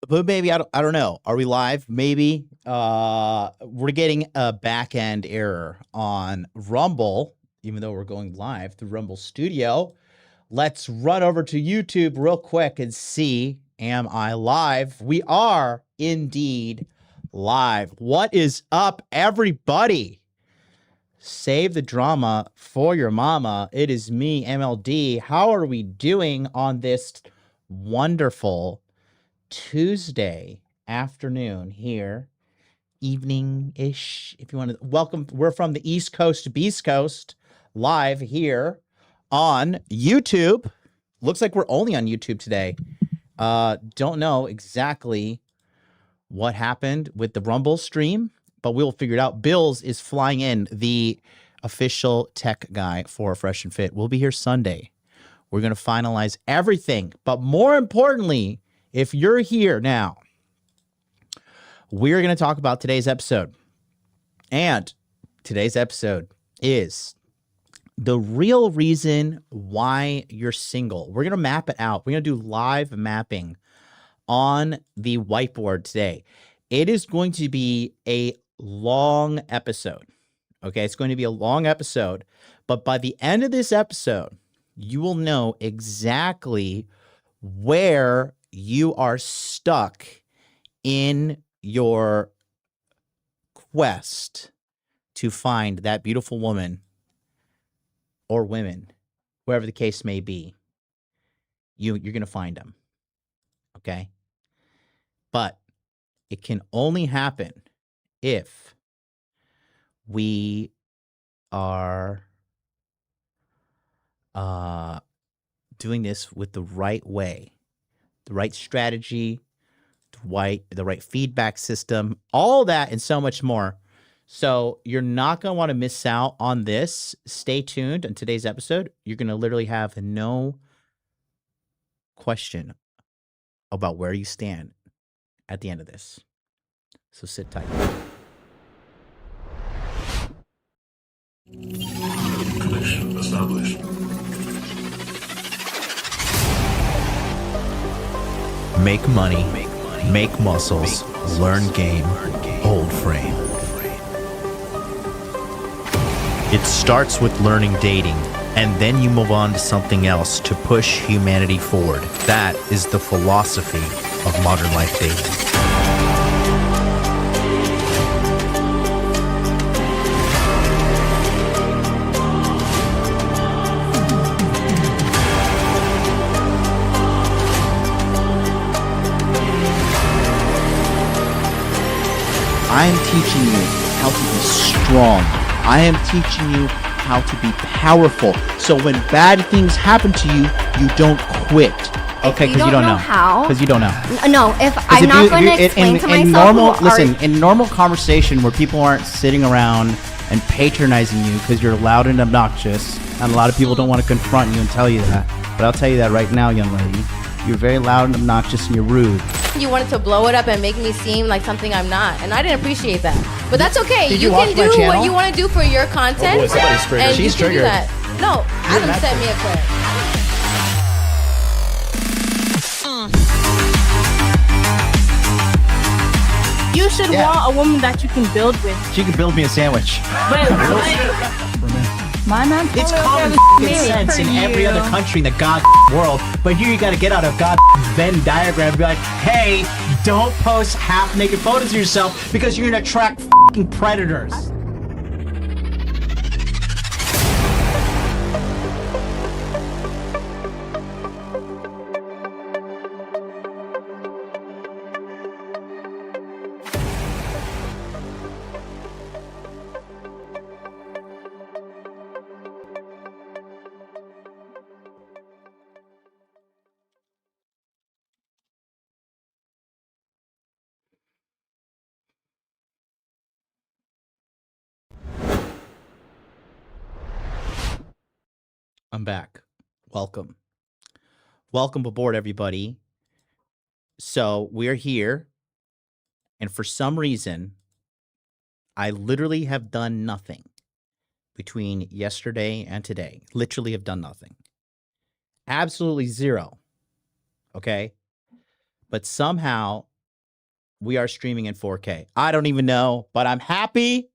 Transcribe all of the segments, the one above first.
But maybe I don't know. Are we live? Maybe. We're getting a back end error on Rumble, even though we're going live through Rumble Studio. Let's run over to YouTube real quick and see, am I live? We are indeed live. What is up, everybody? Save the drama for your mama. It is me, MLD. How are we doing on this wonderful Tuesday afternoon here, evening-ish, if you want to welcome. We're from the East Coast to Beast Coast, live here on YouTube. Looks like we're only on YouTube today. Don't know exactly what happened with the Rumble stream, but we'll figure it out. Bills is flying in, the official tech guy for Fresh and Fit. We'll be here Sunday. We're going to finalize everything, but more importantly, if you're here now, we're going to talk about today's episode. And today's episode is the real reason why you're single. We're going to map it out. We're going to do live mapping on the whiteboard today. It is going to be a long episode. Okay, it's going to be a long episode, but by the end of this episode, you will know exactly where you are stuck in your quest to find that beautiful woman or women, wherever the case may be. You're going to find them. Okay? But it can only happen if we are doing this with the right way, the right strategy, the right feedback system, all that and so much more. So you're not going to want to miss out on this. Stay tuned on today's episode. You're going to literally have no question about where you stand at the end of this. So sit tight. Connection established. Make money, make muscles, learn game, hold frame. It starts with learning dating, and then you move on to something else to push humanity forward. That is the philosophy of modern life dating. I am teaching you how to be strong. I am teaching you how to be powerful. So when bad things happen to you, you don't quit. Okay, because you don't know how. Because you don't know. No, if I'm not going to explain to myself. In normal conversation where people aren't sitting around and patronizing you because you're loud and obnoxious, and a lot of people don't want to confront you and tell you that. But I'll tell you that right now, young lady. You're very loud and obnoxious and you're rude. You wanted to blow it up and make me seem like something I'm not, and I didn't appreciate that. But that's okay. You can do what you want to do for your content. Oh boy, somebody's triggered. And She's you can do triggered. that. No, Adam sent me a clip. You should want a woman that you can build with. She can build me a sandwich. My man. It's common sense in every other country in the god world, but here you gotta get out of god Venn diagram and be like, hey, don't post half-naked photos of yourself because you're gonna attract fucking predators. I'm back. Welcome. Welcome aboard, everybody. So we're here, and for some reason, I literally have done nothing between yesterday and today. Literally have done nothing. Absolutely zero. Okay? But somehow we are streaming in 4K. I don't even know, but I'm happy.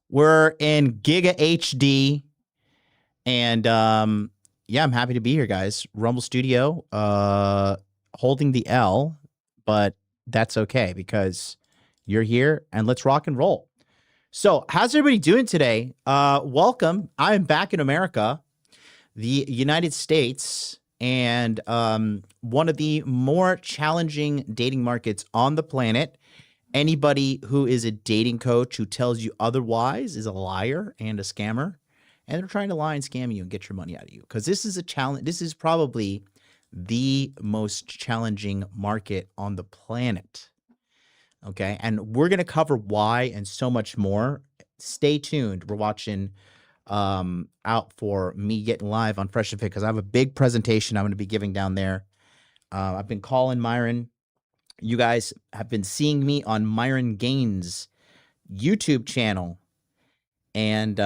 We're in Giga HD. And yeah, I'm happy to be here, guys. Rumble Studio, holding the L, but that's okay because you're here and let's rock and roll. So how's everybody doing today? Welcome. I'm back in America, the United States, and one of the more challenging dating markets on the planet. Anybody who is a dating coach who tells you otherwise is a liar and a scammer. And they're trying to lie and scam you and get your money out of you. Because this is a challenge. This is probably the most challenging market on the planet. Okay. And we're going to cover why and so much more. Stay tuned. We're watching out for me getting live on Fresh and Fit because I have a big presentation I'm going to be giving down there. I've been calling Myron. You guys have been seeing me on Myron Gaines' YouTube channel. And,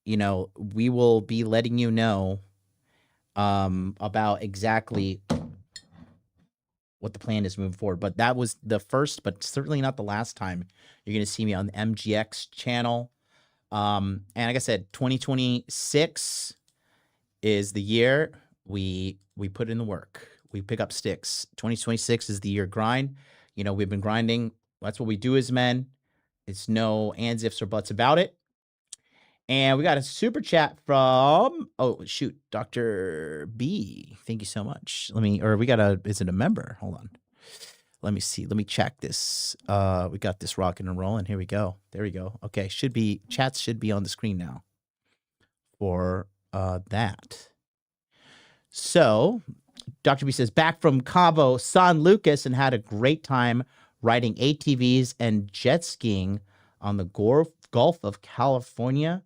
you know, we will be letting you know about exactly what the plan is moving forward. But that was the first, but certainly not the last time you're going to see me on the MGX channel. And like I said, 2026 is the year we put in the work. We pick up sticks. 2026 is the year grind. You know, we've been grinding. That's what we do as men. It's no ands, ifs, or buts about it. And we got a super chat from, oh, shoot, Dr. B. Thank you so much. Is it a member? Hold on. Let me see. Let me check this. We got this rocking and rolling. Here we go. There we go. Okay. Chats should be on the screen now for that. So Dr. B says, back from Cabo San Lucas and had a great time riding ATVs and jet skiing on the Gulf of California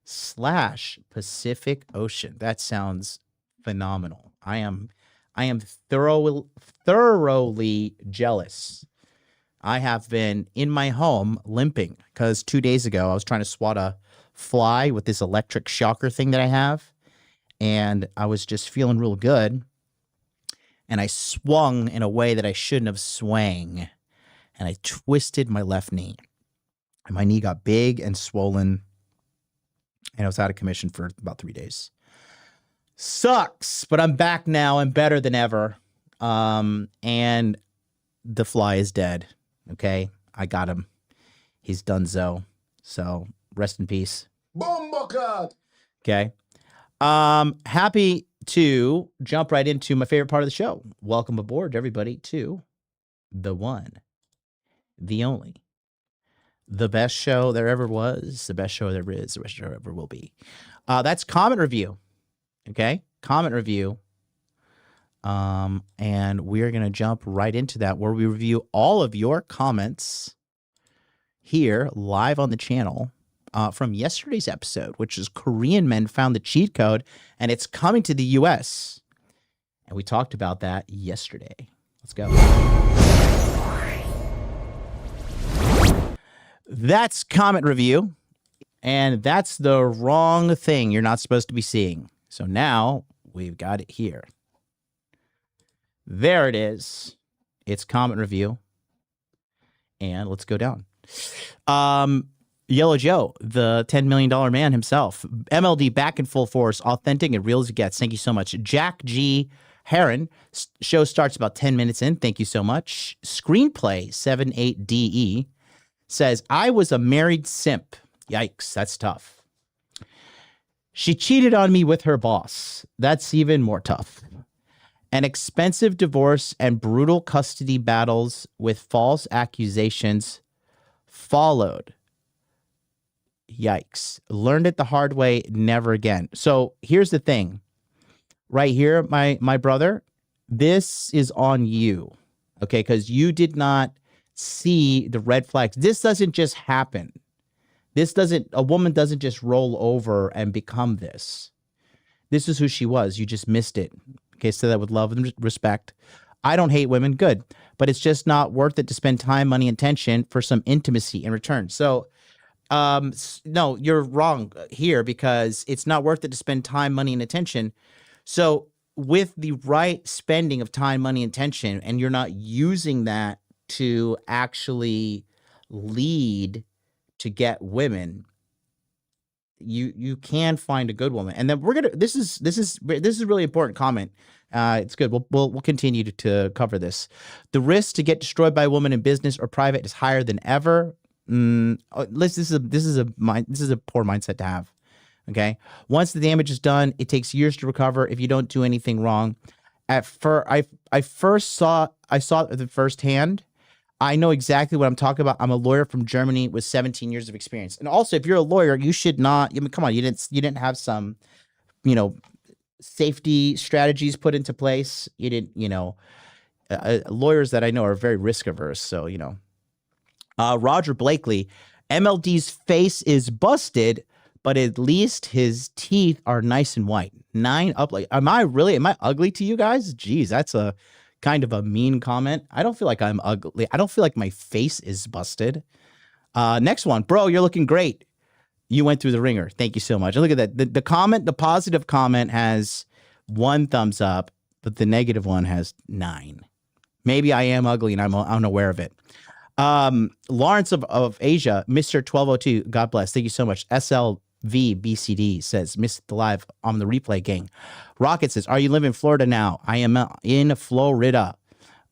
/ Pacific Ocean. That sounds phenomenal. I am thoroughly jealous. I have been in my home limping because 2 days ago I was trying to swat a fly with this electric shocker thing that I have, and I was just feeling real good. And I swung in a way that I shouldn't have swung, and I twisted my left knee, and my knee got big and swollen. And I was out of commission for about 3 days. Sucks, but I'm back now. I'm better than ever. And the fly is dead. Okay, I got him. He's donezo. So rest in peace. Okay. Happy to jump right into my favorite part of the show. Welcome aboard, everybody, to the one, the only, the best show there ever was, the best show there is, the best show ever will be. That's comment review. Okay? Comment review. And we're going to jump right into that where we review all of your comments here live on the channel from yesterday's episode, which is Korean men found the cheat code and it's coming to the US. And we talked about that yesterday. Let's go. That's comment review, and that's the wrong thing you're not supposed to be seeing. So now we've got it here. There it is. It's comment review. And let's go down. Yellow Joe, the $10 million man himself. MLD back in full force, authentic and real as it gets. Thank you so much. Jack G. Heron, show starts about 10 minutes in. Thank you so much. Screenplay 78DE. Says, I was a married simp. Yikes, that's tough. She cheated on me with her boss. That's even more tough. An expensive divorce and brutal custody battles with false accusations followed. Yikes. Learned it the hard way, never again. So here's the thing. Right here, my brother, this is on you. Okay, because you did not see the red flags. This doesn't just happen. A woman doesn't just roll over and become this. This is who she was. You just missed it. Okay, say that with love and respect. I don't hate women, good, but it's just not worth it to spend time, money, and attention for some intimacy in return. So, no, you're wrong here because it's not worth it to spend time, money, and attention. So with the right spending of time, money, and attention, and you're not using that to actually lead to get women, you can find a good woman. And then we're gonna. This is a really important comment. It's good. We'll continue to cover this. The risk to get destroyed by a woman in business or private is higher than ever. This is a poor mindset to have. Okay. Once the damage is done, it takes years to recover if you don't do anything wrong. I saw it firsthand. I know exactly what I'm talking about. I'm a lawyer from Germany with 17 years of experience. And also, if you're a lawyer, you should not, I mean, come on, you didn't have some, safety strategies put into place. You didn't, lawyers that I know are very risk averse. So, Roger Blakely, MLD's face is busted, but at least his teeth are nice and white. 9 up. Like, am I ugly to you guys? Jeez, that's a kind of a mean comment. I don't feel like I'm ugly. I don't feel like my face is busted. Next one, bro, you're looking great. You went through the ringer. Thank you so much. And look at that. The comment, the positive comment has 1 thumbs up, but the negative one has 9. Maybe I am ugly and I'm unaware of it. Lawrence of Asia, Mr. 1202, God bless. Thank you so much. SLVBCD says, missed the live on the replay, gang. Rocket says, are you living in Florida now? I am in Florida.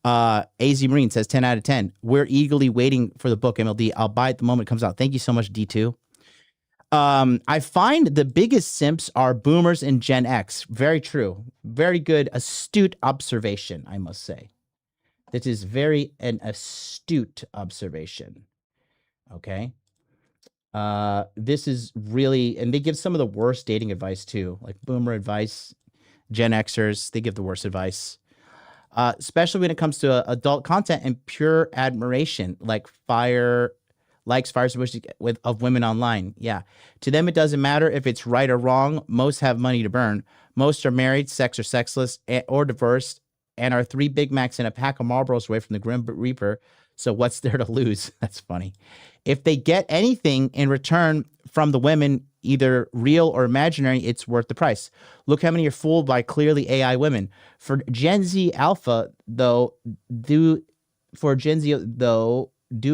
AZ Marine says 10 out of 10. We're eagerly waiting for the book, MLD. I'll buy it the moment it comes out. Thank you so much, D2. I find the biggest simps are boomers and Gen X. Very true. Very good, astute observation, I must say. This is an astute observation. Okay. This is really, and they give some of the worst dating advice too, like boomer advice. Gen Xers, they give the worst advice. Especially when it comes to adult content and pure admiration, like fires of women online. Yeah. To them, it doesn't matter if it's right or wrong. Most have money to burn. Most are married, sex or sexless, or divorced, and are 3 Big Macs and a pack of Marlboros away from the Grim Reaper. So what's there to lose? That's funny. If they get anything in return from the women, either real or imaginary, it's worth the price. Look how many are fooled by clearly AI women. For Gen Z Alpha, though, do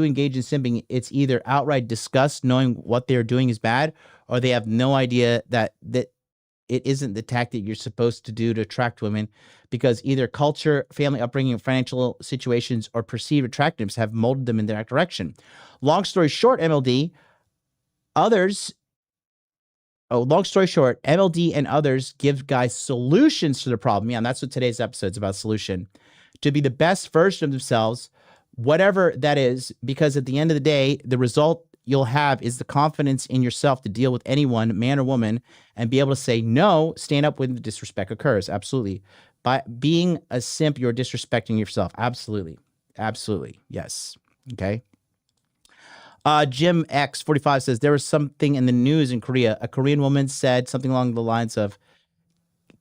engage in simping, it's either outright disgust, knowing what they're doing is bad, or they have no idea that it isn't the tactic you're supposed to do to attract women, because either culture, family upbringing, financial situations, or perceived attractiveness have molded them in that direction. Long story short, MLD and others give guys solutions to the problem. Yeah, and that's what today's episode is about, solution. To be the best version of themselves, whatever that is, because at the end of the day, the result you'll have is the confidence in yourself to deal with anyone, man or woman, and be able to say no, stand up when the disrespect occurs. Absolutely. By being a simp, you're disrespecting yourself. Absolutely. Absolutely. Yes. Okay. Jim X45 says, there was something in the news in Korea. A Korean woman said something along the lines of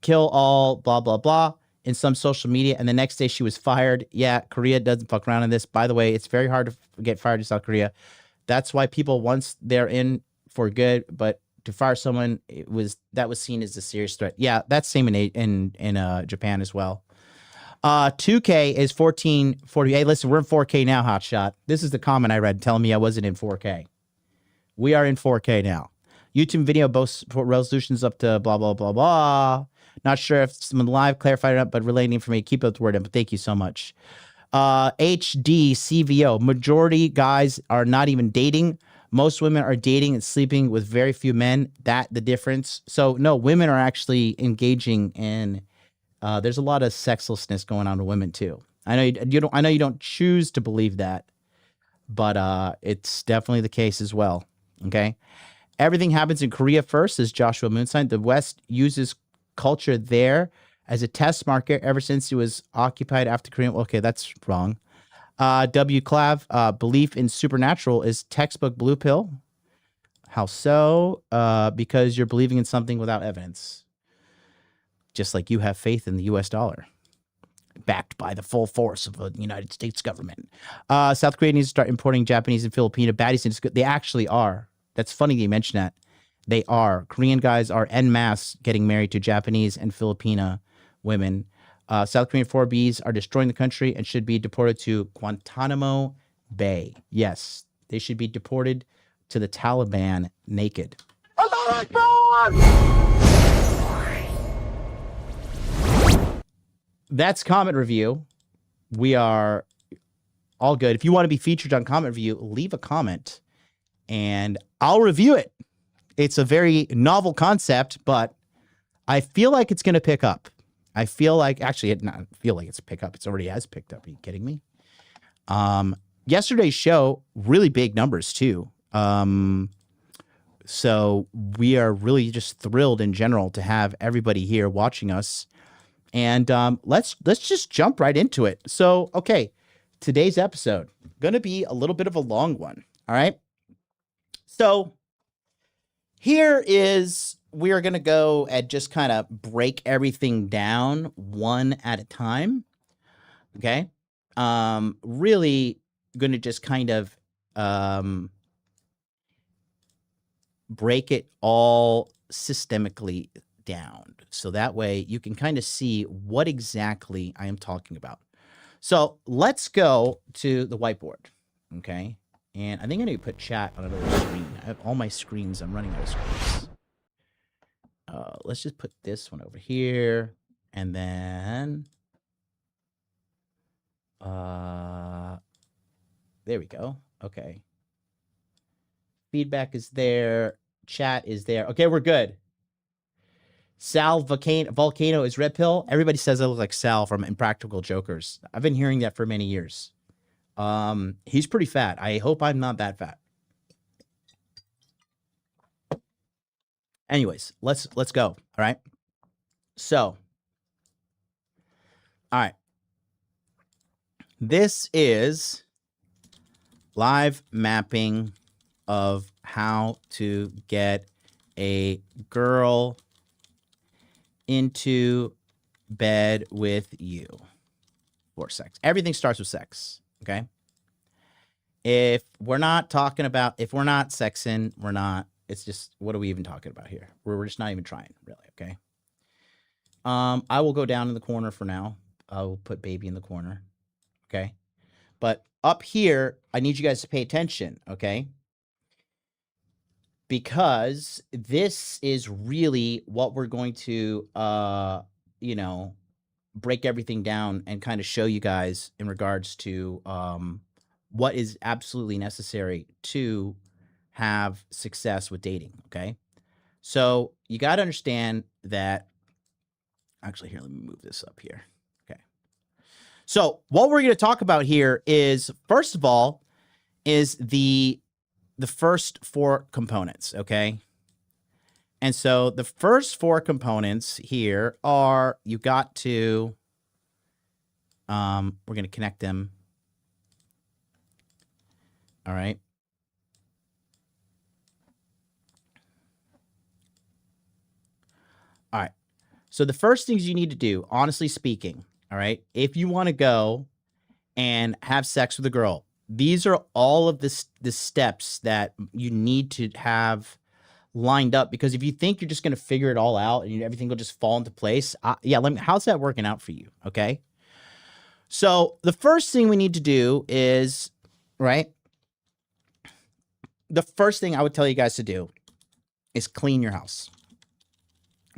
kill all, blah, blah, blah, in some social media. And the next day she was fired. Yeah, Korea doesn't fuck around on this. By the way, it's very hard to get fired in South Korea. That's why people, once they're in for good, but to fire someone, that was seen as a serious threat. Yeah, that's same in Japan as well. 2K is 1440. Hey, listen, we're in 4K now, Hotshot. This is the comment I read telling me I wasn't in 4K. We are in 4K now. YouTube video boasts resolutions up to blah, blah, blah, blah. Not sure if someone live clarified it up, but relating information, keep up the word in. But thank you so much. HDCVO, majority guys are not even dating. Most women are dating and sleeping with very few men. The difference. So no, women are actually engaging in, there's a lot of sexlessness going on with women too. I know you don't choose to believe that, but it's definitely the case as well. Okay. Everything happens in Korea first, says Joshua Moonsign. The West uses culture there as a test market ever since it was occupied after Korean. Okay, that's wrong. W. Clav, belief in supernatural is textbook blue pill. How so? Because you're believing in something without evidence. Just like you have faith in the US dollar, backed by the full force of the United States government. South Korea needs to start importing Japanese and Filipino baddies. They actually are. That's funny that you mention that. They are. Korean guys are en masse getting married to Japanese and Filipina women. South Korean 4Bs are destroying the country and should be deported to Guantanamo Bay. Yes, they should be deported to the Taliban naked. That's comment review. We are all good. If you want to be featured on comment review, leave a comment and I'll review it. It's a very novel concept, but I feel like it's going to pick up. I feel like, actually, not feel like it's pick up. It's already has picked up. Are you kidding me? Yesterday's show, really big numbers too. So we are really just thrilled in general to have everybody here watching us. And let's just jump right into it. So, okay, today's episode going to be a little bit of a long one. All right. So here is, we are going to go and just kind of break everything down one at a time. Okay. Really going to just kind of break it all systemically down. So that way you can kind of see what exactly I am talking about. So let's go to the whiteboard. Okay. And I think I need to put chat on another screen. I have all my screens. I'm running out of screens. Let's just put this one over here. And then, there we go. Okay. Feedback is there. Chat is there. Okay, we're good. Sal Volcano is red pill. Everybody says I look like Sal from Impractical Jokers. I've been hearing that for many years. He's pretty fat. I hope I'm not that fat. Anyways, let's go. All right. So, all right. This is live mapping of how to get a girl into bed with you for sex. Everything starts with sex. Okay. If we're not sexing, we're not. It's just, what are we even talking about here? We're just not even trying, really, okay? I will go down in the corner for now. I will put baby in the corner, okay? But up here, I need you guys to pay attention, okay? Because this is really what we're going to, break everything down and kind of show you guys in regards to what is absolutely necessary to have success with dating, okay? So you got to understand that, actually, here, let me move this up here, okay? So what we're going to talk about here is, first of all, is the first four components, okay? And so the first four components here are, you got to, we're going to connect them, all right? All right. So the first things you need to do, honestly speaking, all right, if you want to go and have sex with a girl, these are all of the steps that you need to have lined up, because if you think you're just going to figure it all out and everything will just fall into place, how's that working out for you? Okay. So the first thing we need to do is, right, the first thing I would tell you guys to do is clean your house.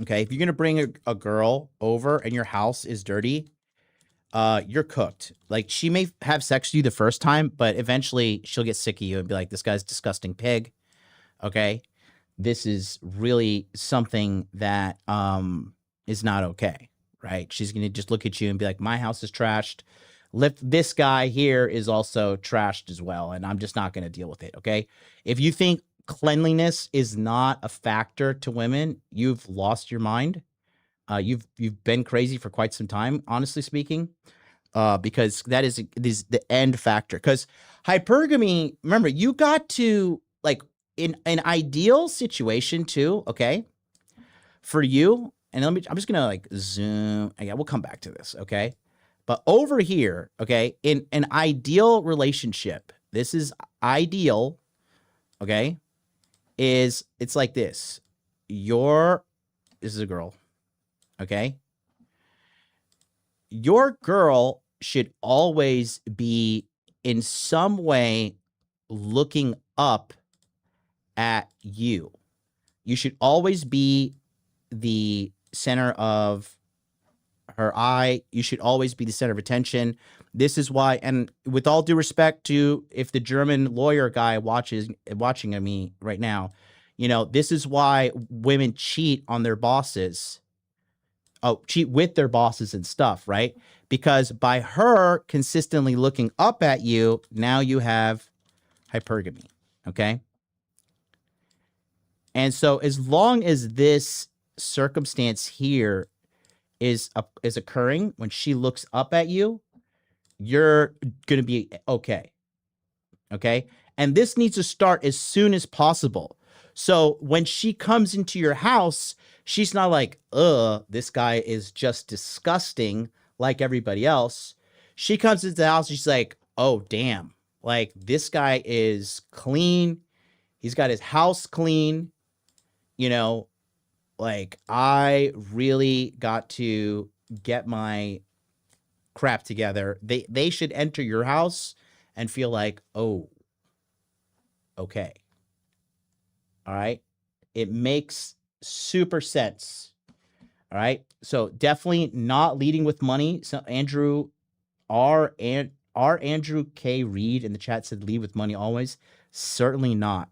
Okay, if you're going to bring a girl over and your house is dirty, you're cooked. Like, she may have sex with you the first time, but eventually she'll get sick of you and be like, this guy's a disgusting pig. Okay, this is really something that is not okay, right? She's going to just look at you and be like, my house is trashed. This guy here is also trashed as well, and I'm just not going to deal with it, okay? If you think cleanliness is not a factor to women, you've lost your mind. You've been crazy for quite some time, honestly speaking, because that is the end factor. Because hypergamy, remember, you got to, like, in an ideal situation too, okay, for you, and I'm just gonna like zoom. Yeah, we'll come back to this, okay? But over here, okay, in an ideal relationship, this is ideal, okay? It's like this. This is a girl, okay? your girl should always be in some way looking up at you. You should always be the center of her eye. You should always be the center of attention. This is why, and with all due respect to if the German lawyer guy watching me right now, you know, this is why women cheat on their bosses. Oh, cheat with their bosses and stuff, right? Because by her consistently looking up at you, now you have hypergamy, okay? And so as long as this circumstance here is occurring when she looks up at you, you're going to be okay. Okay? And this needs to start as soon as possible. So when she comes into your house, she's not like, this guy is just disgusting like everybody else. She comes into the house, she's like, oh, damn. Like, this guy is clean. He's got his house clean. You know, like, I really got to get my crap together. They should enter your house and feel like, oh, okay. All right. It makes super sense. All right. So definitely not leading with money. So Andrew K. Reed in the chat said lead with money always. Certainly not.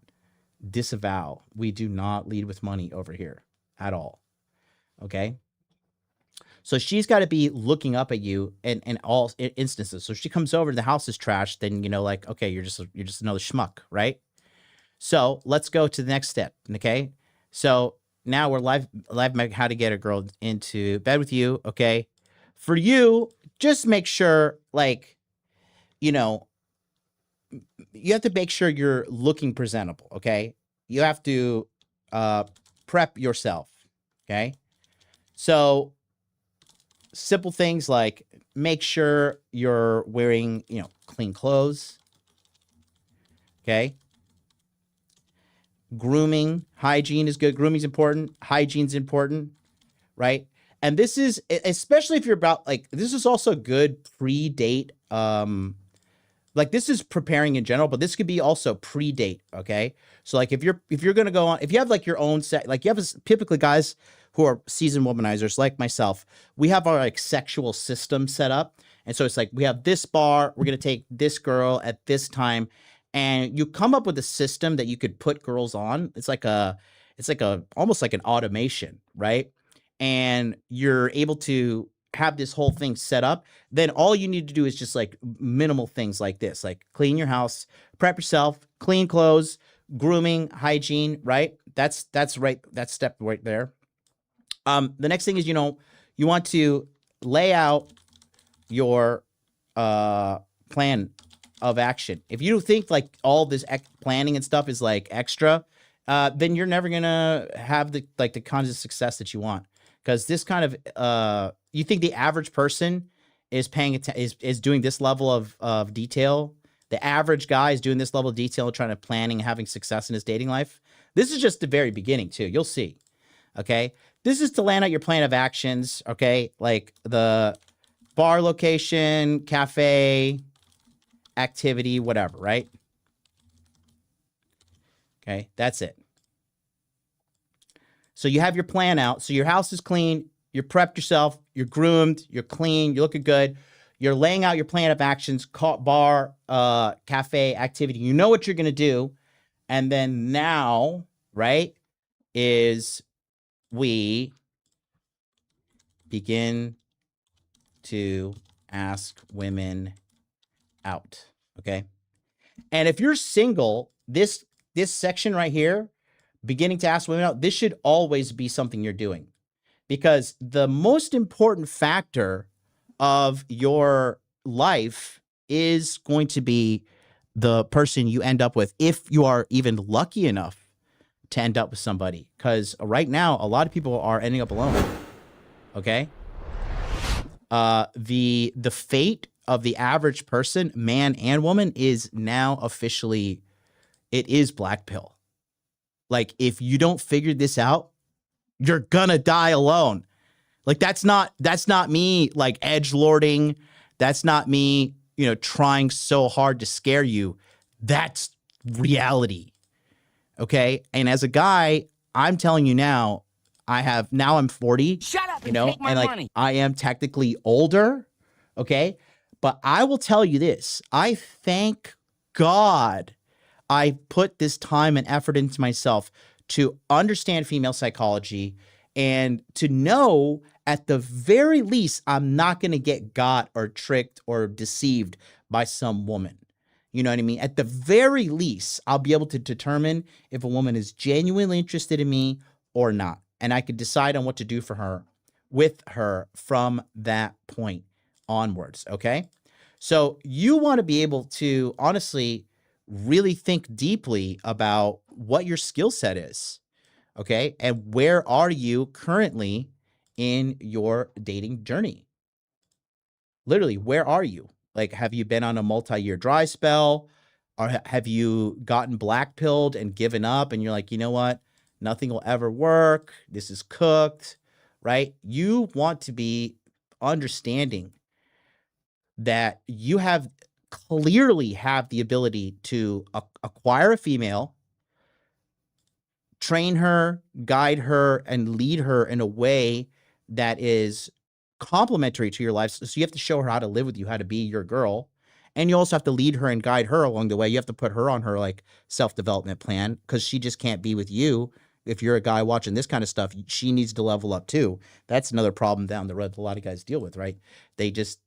Disavow. We do not lead with money over here at all. Okay. So she's got to be looking up at you in all instances. So if she comes over, the house is trashed, then, you know, like, okay, you're just another schmuck, right? So let's go to the next step. Okay. So now we're live how to get a girl into bed with you. Okay. For you, just make sure, like, you know, you have to make sure you're looking presentable. Okay. You have to prep yourself. Okay. So simple things like make sure you're wearing, you know, clean clothes. Okay. Grooming, hygiene is good. Grooming's important. Hygiene's important, right? And this is, especially if you're about, like, this is also good pre-date. Like, this is preparing in general, but this could be also pre-date, okay? So, like, if you're going to go on, if you have, like, your own set, like, you have typically guys who are seasoned womanizers like myself, we have our, like, sexual system set up. And so it's like, we have this bar, we're going to take this girl at this time. And you come up with a system that you could put girls on. It's like almost like an automation, right? And you're able to have this whole thing set up. Then all you need to do is just like minimal things like this, like clean your house, prep yourself, clean clothes, grooming, hygiene, right? That's right. That's step right there. The next thing is, you know, you want to lay out your plan of action. If you think like all this planning and stuff is like extra, then you're never gonna have the kinds of success that you want. Because this kind of you think the average person is is doing this level of detail. The average guy is doing this level of detail, trying to planning and having success in his dating life. This is just the very beginning too. You'll see. Okay, this is to land out your plan of actions. Okay, like the bar location, cafe, activity, whatever, right? Okay, that's it. So you have your plan out. So your house is clean, you're prepped yourself, you're groomed, you're clean, you're looking good. You're laying out your plan of actions, bar, cafe, activity. You know what you're going to do. And then now, right, is we begin to ask women out. Okay. And if you're single, this section right here, beginning to ask women out, this should always be something you're doing, because the most important factor of your life is going to be the person you end up with, if you are even lucky enough to end up with somebody. Because right now, a lot of people are ending up alone. Okay. The fate of the average person, man and woman, is now officially, it is black pill. Like, if you don't figure this out, you're gonna die alone. Like that's not me like edgelording. That's not me, trying so hard to scare you. That's reality. Okay? And as a guy, I'm telling you now, I'm 40. Shut up and take my money. I am technically older, okay? But I will tell you this. I thank God I put this time and effort into myself to understand female psychology and to know at the very least I'm not going to get got or tricked or deceived by some woman. You know what I mean? At the very least, I'll be able to determine if a woman is genuinely interested in me or not. And I could decide on what to do for her, with her from that point onwards, okay? So you want to be able to honestly really think deeply about what your skill set is, okay? And where are you currently in your dating journey? Literally, where are you? Like, have you been on a multi-year dry spell? Or have you gotten black-pilled and given up and you're like, you know what? Nothing will ever work. This is cooked, right? You want to be understanding that you clearly have the ability to acquire a female, train her, guide her, and lead her in a way that is complementary to your life. So you have to show her how to live with you, how to be your girl. And you also have to lead her and guide her along the way. You have to put her on her like self-development plan because she just can't be with you. If you're a guy watching this kind of stuff, she needs to level up too. That's another problem down the road that a lot of guys deal with, right? They just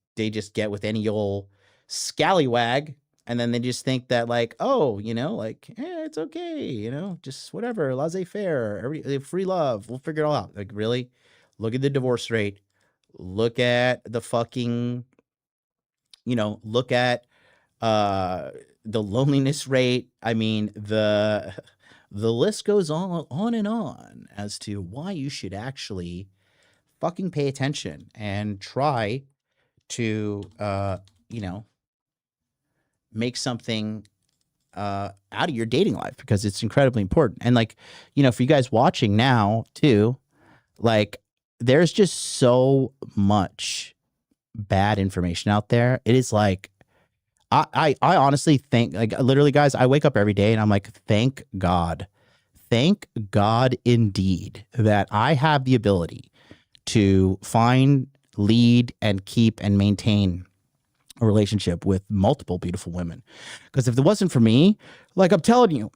get with any old scallywag and then they just think that like, oh, it's okay, just whatever, laissez-faire, free love, we'll figure it all out. Like, really? Look at the divorce rate. Look at the fucking, look at the loneliness rate. I mean, the list goes on and on as to why you should actually fucking pay attention and try to, make something out of your dating life because it's incredibly important. And like, for you guys watching now too, like there's just so much bad information out there. It is like, I honestly think, like, literally, guys, I wake up every day and I'm like, thank God indeed that I have the ability to find, lead, and keep and maintain a relationship with multiple beautiful women. Because if it wasn't for me, like I'm telling you,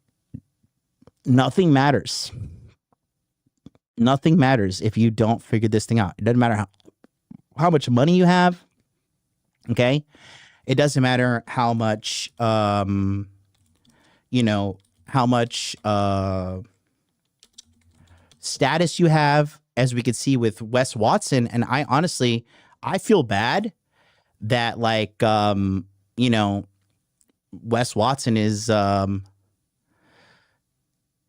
nothing matters. Nothing matters if you don't figure this thing out. It doesn't matter how much money you have. Okay. It doesn't matter how much, how much status you have, as we could see with Wes Watson. And I feel bad that like, Wes Watson is,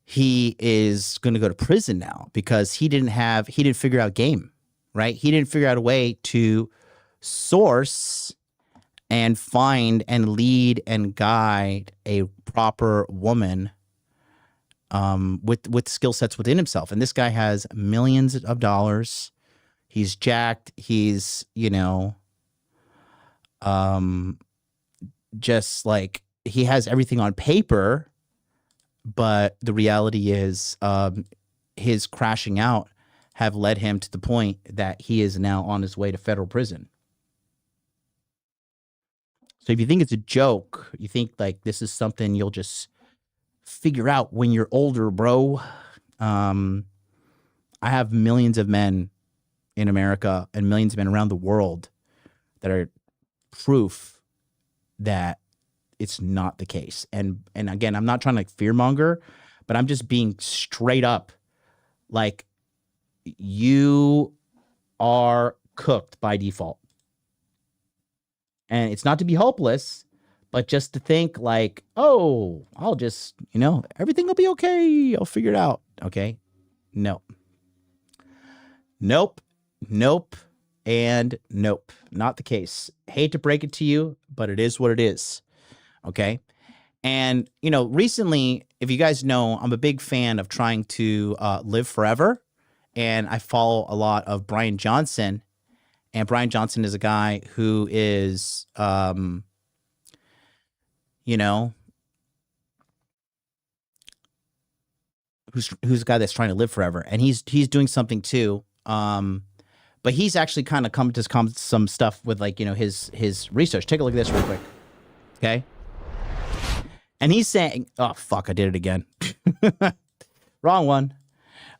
he is going to go to prison now because he didn't figure out game, right? He didn't figure out a way to source and find and lead and guide a proper woman with skill sets within himself. And this guy has millions of dollars. He's jacked. He's, just like he has everything on paper, but the reality is his crashing out have led him to the point that he is now on his way to federal prison. So if you think it's a joke, you think like this is something you'll just figure out when you're older, bro. I have millions of men in America and millions of men around the world that are proof that it's not the case. And again, I'm not trying to like fearmonger, but I'm just being straight up. Like, you are cooked by default. And it's not to be hopeless, but just to think like, oh, I'll just, everything will be okay. I'll figure it out. Okay. No. Nope. And nope. Not the case. Hate to break it to you, but it is what it is. Okay. And, recently, if you guys know, I'm a big fan of trying to live forever and I follow a lot of Brian Johnson, and Brian Johnson is a guy who is, you know, who's a guy that's trying to live forever, and he's doing something too. But he's actually kind of come to some stuff with, like, you know, his research. Take a look at this real quick, okay? And he's saying, oh fuck, I did it again. Wrong one.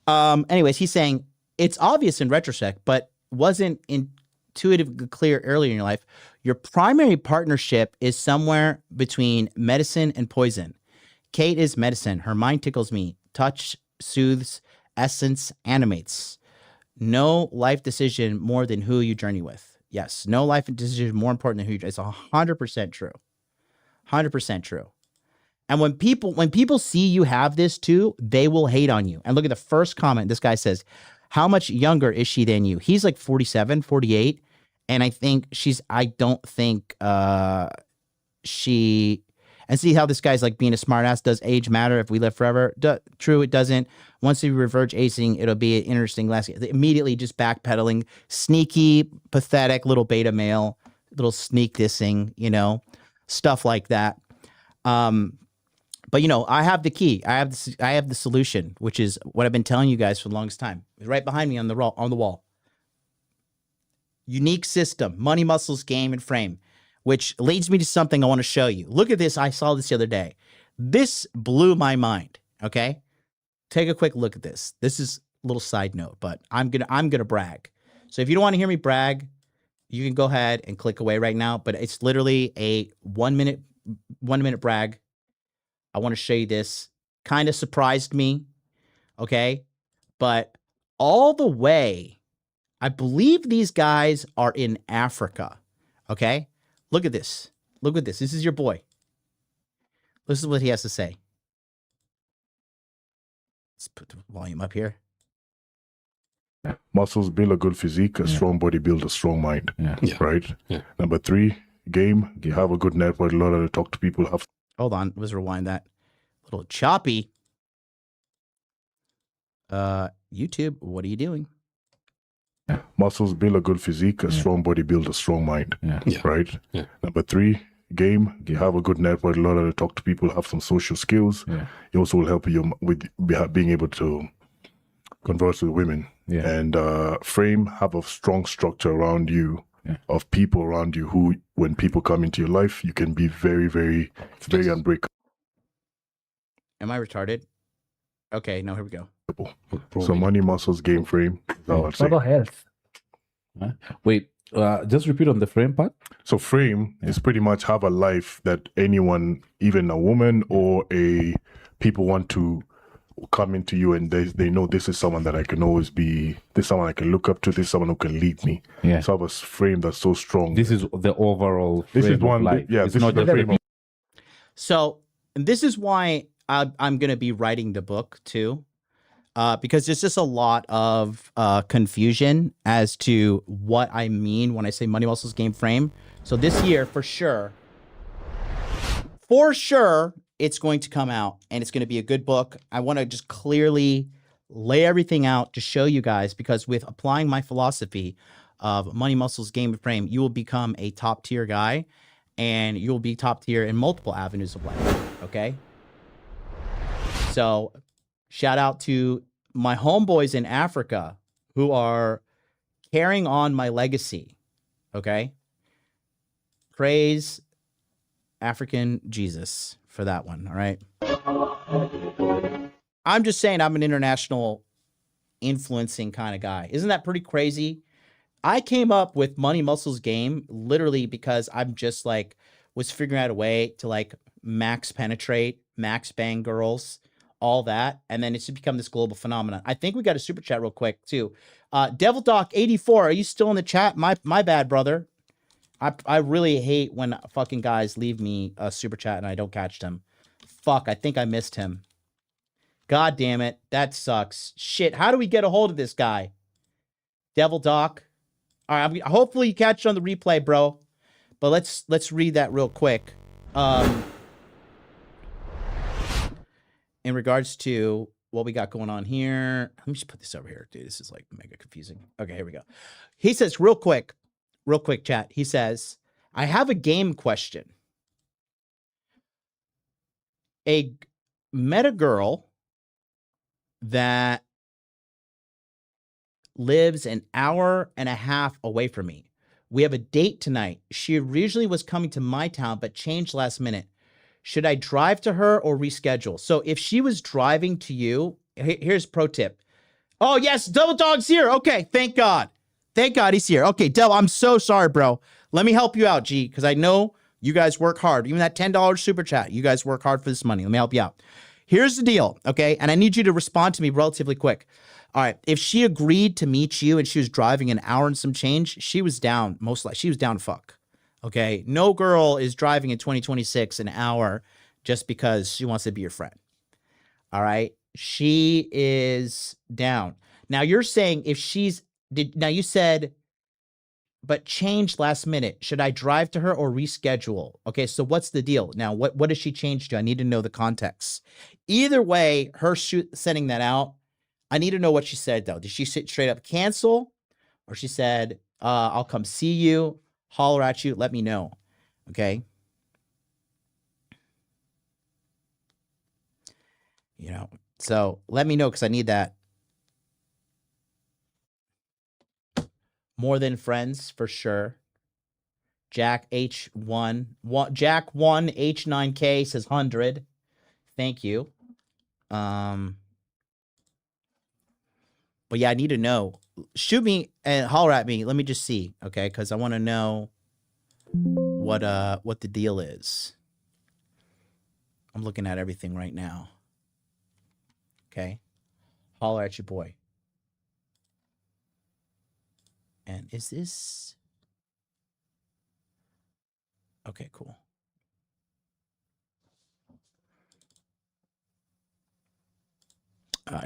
Anyways, he's saying it's obvious in retrospect, but wasn't intuitively clear earlier in your life. Your primary partnership is somewhere between medicine and poison. Kate is medicine. Her mind tickles me. Touch soothes. Essence animates. No life decision more than who you journey with. Yes, no life decision more important than who you. It's 100% true. 100% true. And when people see you have this too, they will hate on you. And look at the first comment. This guy says, how much younger is she than you? He's like 47, 48. And I don't think she, and see how this guy's like being a smartass. Does age matter if we live forever? True, it doesn't. Once we reverge aging, it'll be an interesting last. Immediately just backpedaling, sneaky, pathetic little beta male, little sneak dissing, you know, stuff like that. But, you know, I have the key. I have the solution, which is what I've been telling you guys for the longest time. It's right behind me on the wall. Unique system, money, muscles, game, and frame, which leads me to something I want to show you. Look at this. I saw this the other day. This blew my mind, okay? Take a quick look at this. This is a little side note, but I'm gonna brag. So if you don't want to hear me brag, you can go ahead and click away right now, but it's literally a 1 minute brag. I want to show you this. Kind of surprised me, okay? But all the way, I believe these guys are in Africa, okay? Look at this. Look at this. This is your boy. Listen to what he has to say. Let's put the volume up here. Muscles build a good physique, a strong body builds a strong mind. Right? Yeah. Number 3, game. You have a good network, learn how to talk to people. Hold on. Let's rewind that. A little choppy. YouTube, what are you doing? Muscles build a good physique, a strong body builds a strong mind. Right? Yeah. Number 3, game. You have a good network, learn how to talk to people, have some social skills. It also will help you with being able to converse with women. And frame, have a strong structure around you of people around you who, when people come into your life, you can be very, very, very unbreakable. Am I retarded? Okay, no, here we go. So money, muscles, game, frame. That's how I'd say. Total health. Wait, just repeat on the frame part. So frame is pretty much have a life that anyone, even a woman or people want to come into you, and they know this is someone that I can always be, this is someone I can look up to, this is someone who can lead me. So I have a frame that's so strong. This is the overall frame this is one of life. this it's not is the the frame. So this is why I'm going to be writing the book too, because there's just a lot of confusion as to what I mean when I say money, muscles, game, frame. So this year, for sure, it's going to come out, and it's going to be a good book. I want to just clearly lay everything out to show you guys, because with applying my philosophy of money, muscles, game, and frame, you will become a top tier guy, and you'll be top tier in multiple avenues of life, okay? So shout out to my homeboys in Africa who are carrying on my legacy, okay? Praise African Jesus for that one, all right? I'm just saying I'm an international influencing kind of guy. Isn't that pretty crazy? I came up with money, muscles, game literally because I'm just like, was figuring out a way to like max penetrate, max bang girls, all that. And then it's become this global phenomenon. I think we got a super chat real quick too. Devil Doc 84, are you still in the chat? My bad, brother. I really hate when fucking guys leave me a super chat and I don't catch them. Fuck, I think I missed him. God damn it. That sucks. Shit, how do we get a hold of this guy? Devil Doc. All right, hopefully you catch it on the replay, bro. But let's read that real quick. In regards to what we got going on here. Let me just put this over here, dude. This is like mega confusing. Okay, here we go. He says, real quick, chat. He says, I have a game question. Met a girl that lives an hour and a half away from me. We have a date tonight. She originally was coming to my town, but changed last minute. Should I drive to her or reschedule? So if she was driving to you, here's pro tip. Oh, yes, Double Dog's here. Okay, thank God. Thank God he's here. Okay, Double, I'm so sorry, bro. Let me help you out, G, because I know you guys work hard. Even that $10 super chat, you guys work hard for this money. Let me help you out. Here's the deal, okay? And I need you to respond to me relatively quick. All right, if she agreed to meet you and she was driving an hour and some change, she was down, most likely. She was down to fuck, okay? No girl is driving in 2026 an hour just because she wants to be your friend, all right? She is down. Now, you're saying if she's, now you said, but changed last minute. Should I drive to her or reschedule? Okay, so what's the deal? Now, what does she change to? I need to know the context. Either way, her sending that out, I need to know what she said, though. Did she straight up cancel? Or she said, I'll come see you, holler at you, let me know. Okay? You know, so let me know because I need that. More than friends, for sure. Jack H1, Jack 1 H9K says 100. Thank you. But yeah, I need to know. Shoot me and holler at me. Let me just see, okay? Because I want to know what the deal is. I'm looking at everything right now. Okay, holler at your boy. And is this okay? Cool.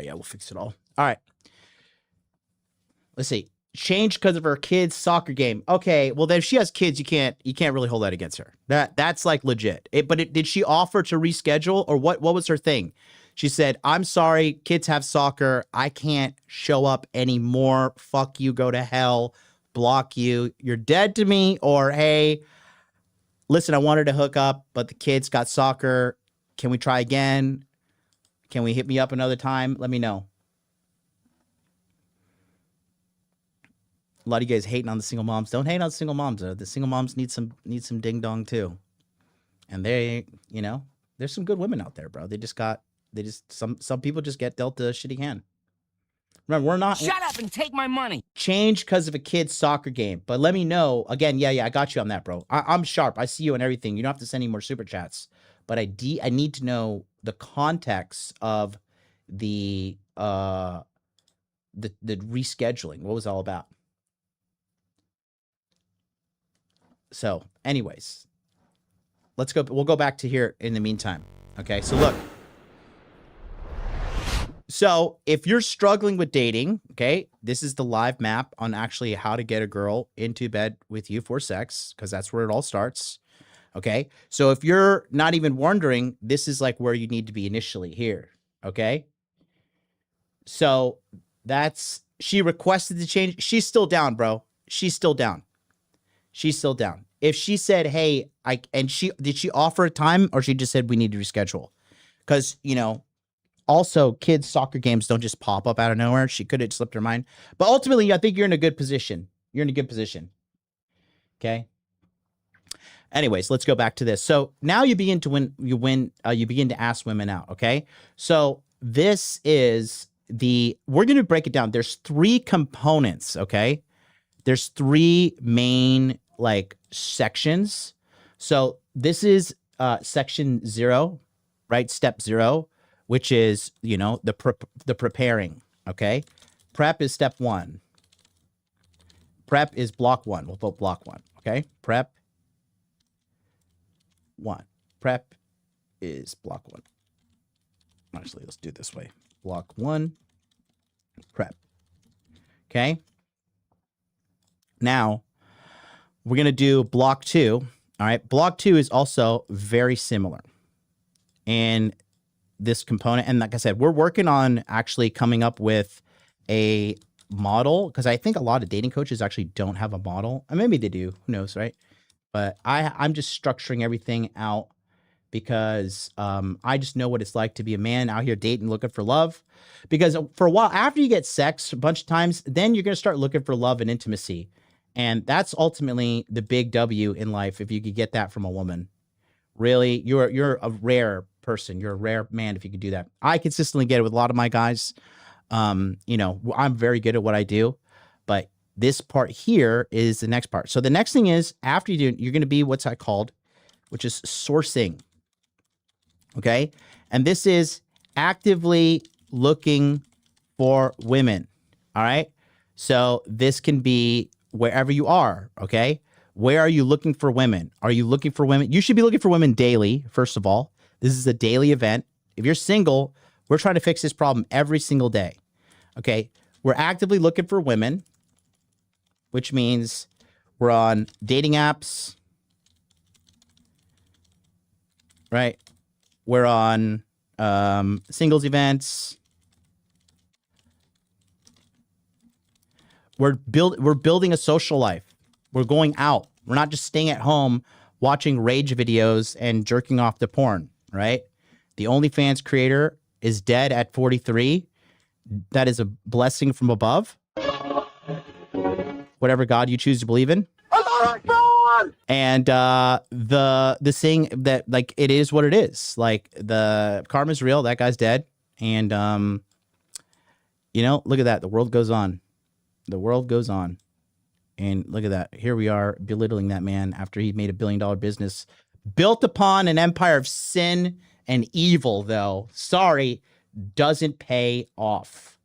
Yeah, we'll fix it all. All right. Let's see. Change because of her kid's soccer game. Okay, well then if she has kids, you can't really hold that against her. That's like legit. Did she offer to reschedule or what was her thing? She said, I'm sorry, kids have soccer. I can't show up anymore. Fuck you, go to hell, block you. You're dead to me. Or hey, listen, I wanted to hook up, but the kids got soccer. Can we try again? Can we hit me up another time? Let me know. A lot of you guys hating on the single moms. Don't hate on single moms. The single moms need some ding dong too. And they, you know, there's some good women out there, bro. Some people just get dealt a shitty hand. Remember, we're not. Shut up and take my money. Change because of a kid's soccer game. But let me know again. Yeah, I got you on that, bro. I'm sharp. I see you and everything. You don't have to send any more super chats. But I need to know the context of the rescheduling. What was it all about? So, anyways, let's go. We'll go back to here in the meantime. Okay, so look. So if you're struggling with dating, okay, this is the live map on actually how to get a girl into bed with you for sex, because that's where it all starts. Okay, so if you're not even wondering, this is like where you need to be initially here. Okay, so she requested to change. She's still down, bro. She's still down. She's still down. If she said, hey, did she offer a time or she just said we need to reschedule? Because, you know, also kids' soccer games don't just pop up out of nowhere. She could have slipped her mind. But ultimately, I think you're in a good position. You're in a good position. Okay. Anyways, let's go back to this. So now you begin to ask women out. Okay. So this is we're going to break it down. There's 3 components. Okay. There's 3 main like sections. So this is section 0, right? Step 0, which is, you know, the preparing. Okay. Prep is step 1. Prep is block 1. We'll put block 1. Okay. Prep 1. Prep is block 1. Actually, let's do it this way. Block 1. Prep. Okay. Now, we're going to do block 2. All right. Block 2 is also very similar. And this component. And like I said, we're working on actually coming up with a model, because I think a lot of dating coaches actually don't have a model. And maybe they do, who knows, right? But I'm just structuring everything out because I just know what it's like to be a man out here dating, looking for love. Because for a while, after you get sex a bunch of times, then you're going to start looking for love and intimacy. And that's ultimately the big W in life, if you could get that from a woman. Really, you're a rare person. You're a rare man if you could do that. I consistently get it with a lot of my guys. You know, I'm very good at what I do, but this part here is the next part. So the next thing is, after you do, you're going to be what's I called, which is sourcing. Okay. And this is actively looking for women. All right. So this can be wherever you are. Okay. Where are you looking for women? Are you looking for women? You should be looking for women daily. First of all, this is a daily event. If you're single, we're trying to fix this problem every single day. Okay. We're actively looking for women, which means we're on dating apps, right? We're on singles events. We're building a social life. We're going out. We're not just staying at home watching rage videos and jerking off to porn, right? The OnlyFans creator is dead at 43. That is a blessing from above. Whatever God you choose to believe in. And the thing that, like, it is what it is. Like, the karma's real. That guy's dead. And you know, look at that. The world goes on. The world goes on. And look at that. Here we are belittling that man after he made $1 billion business built upon an empire of sin and evil, though. Sorry, doesn't pay off.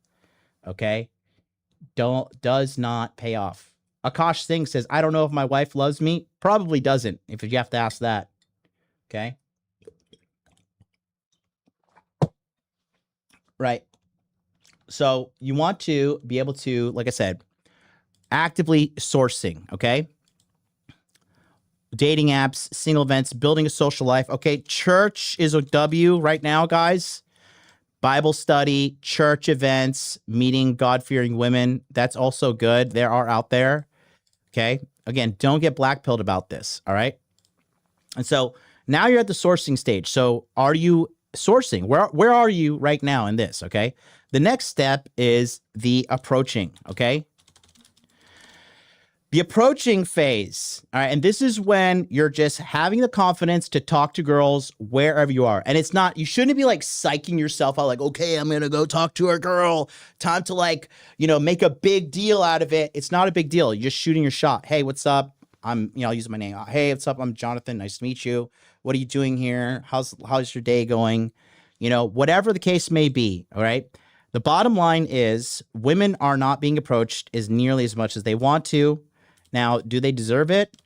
Okay? Does not pay off. Akash Singh says, I don't know if my wife loves me. Probably doesn't, if you have to ask that. Okay? Right. So you want to be able to, like I said, actively sourcing, okay? Dating apps, single events, building a social life. Okay, church is a W right now, guys. Bible study, church events, meeting God-fearing women. That's also good. There are out there. Okay? Again, don't get black-pilled about this, all right? And so now you're at the sourcing stage. So are you sourcing? Where are you right now in this, okay? The next step is the approaching, okay? The approaching phase, all right, and this is when you're just having the confidence to talk to girls wherever you are. And it's not, you shouldn't be like psyching yourself out like, okay, I'm going to go talk to a girl. Time to, like, you know, make a big deal out of it. It's not a big deal. You're just shooting your shot. Hey, what's up? I'm, you know, I'll use my name. Hey, what's up? I'm Jonathan. Nice to meet you. What are you doing here? How's your day going? You know, whatever the case may be, all right? The bottom line is women are not being approached as nearly as much as they want to. Now, do they deserve it?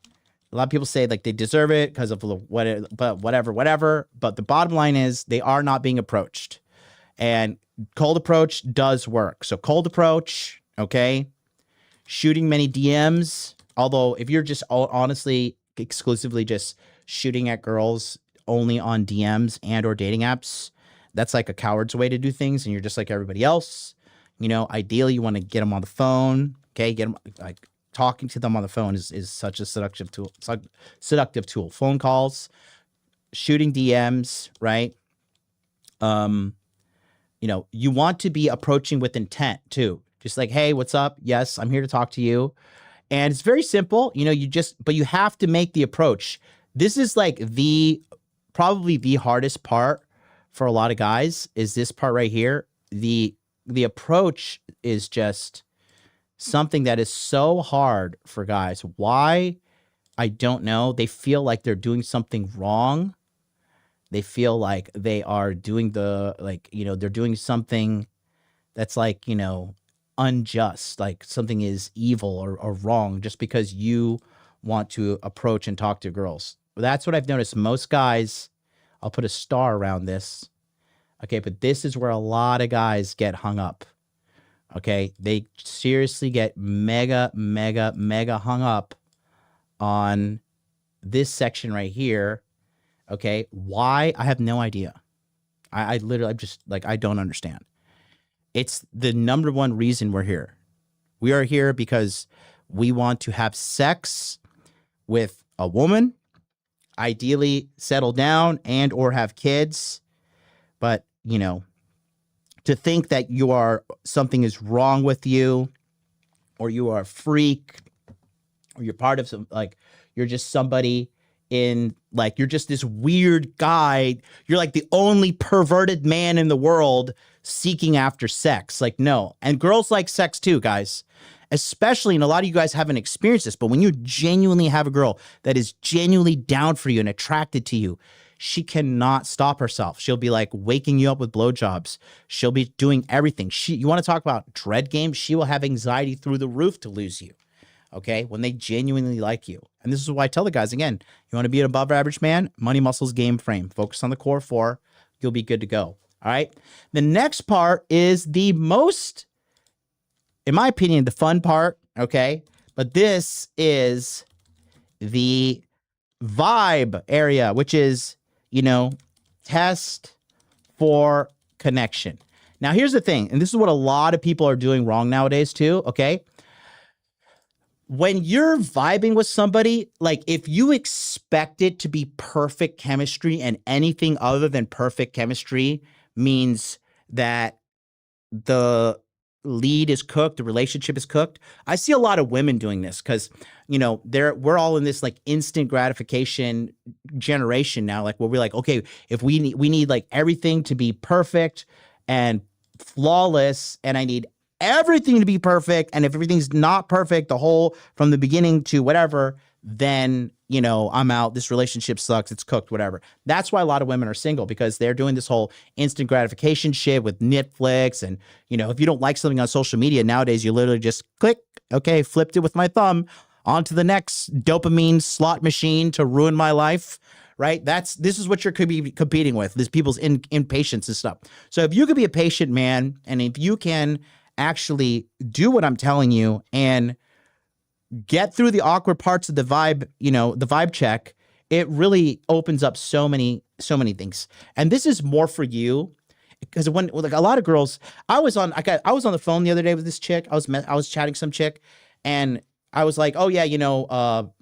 A lot of people say, like, they deserve it because of whatever. But the bottom line is they are not being approached. And cold approach does work. So cold approach, okay? Shooting many DMs. Although if you're just honestly exclusively just shooting at girls only on DMs and or dating apps, that's like a coward's way to do things. And you're just like everybody else. You know, ideally you want to get them on the phone, okay? Get them, like, talking to them on the phone is such a seductive tool. Seductive tool. Phone calls, shooting DMs, right? You know, you want to be approaching with intent too. Just like, hey, what's up? Yes, I'm here to talk to you. And it's very simple. You know, but you have to make the approach. This is like probably the hardest part for a lot of guys is this part right here. The approach is just something that is so hard for guys. Why? I don't know. They feel like they're doing something wrong. They feel like they are doing they're doing something that's, like, you know, unjust, like something is evil or wrong just because you want to approach and talk to girls. That's what I've noticed. Most guys, I'll put a star around this. Okay, but this is where a lot of guys get hung up. Okay, they seriously get mega hung up on this section right here. Okay, why? I have no idea. I literally, I'm just like, I don't understand. It's the number one reason we're here. We are here because we want to have sex with a woman, ideally settle down and or have kids. But, you know, to think that something is wrong with you, or you are a freak, or you're part of some, like, you're just somebody in, like, you're just this weird guy. You're like the only perverted man in the world seeking after sex. Like, no. And girls like sex too, guys. Especially, and a lot of you guys haven't experienced this, but when you genuinely have a girl that is genuinely down for you and attracted to you, she cannot stop herself. She'll be like waking you up with blowjobs. She'll be doing everything. You want to talk about dread games? She will have anxiety through the roof to lose you. Okay, when they genuinely like you. And this is why I tell the guys, again, you want to be an above average man, money, muscles, game, frame. Focus on the core 4. You'll be good to go. All right. The next part is the most, in my opinion, the fun part. Okay. But this is the vibe area, which is, you know, test for connection. Now, here's the thing. And this is what a lot of people are doing wrong nowadays too. Okay. When you're vibing with somebody, like if you expect it to be perfect chemistry and anything other than perfect chemistry means that the lead is cooked, the relationship is cooked. I see a lot of women doing this because, you know, we're all in this like instant gratification generation now. Like where we're like, okay, if we need like everything to be perfect and flawless, and I need everything to be perfect, and if everything's not perfect, the whole from the beginning to whatever, then, you know, I'm out. This relationship sucks. It's cooked, whatever. That's why a lot of women are single, because they're doing this whole instant gratification shit with Netflix. And, you know, if you don't like something on social media nowadays, you literally just click, okay, flipped it with my thumb onto the next dopamine slot machine to ruin my life. Right? This is what you're could be competing with, this people's impatience and stuff. So if you could be a patient man, and if you can actually do what I'm telling you and get through the awkward parts of the vibe, you know, the vibe check, it really opens up so many things. And this is more for you, because when like a lot of girls, I was on the phone the other day with this chick. I was chatting some chick, and I was like, oh yeah, you know,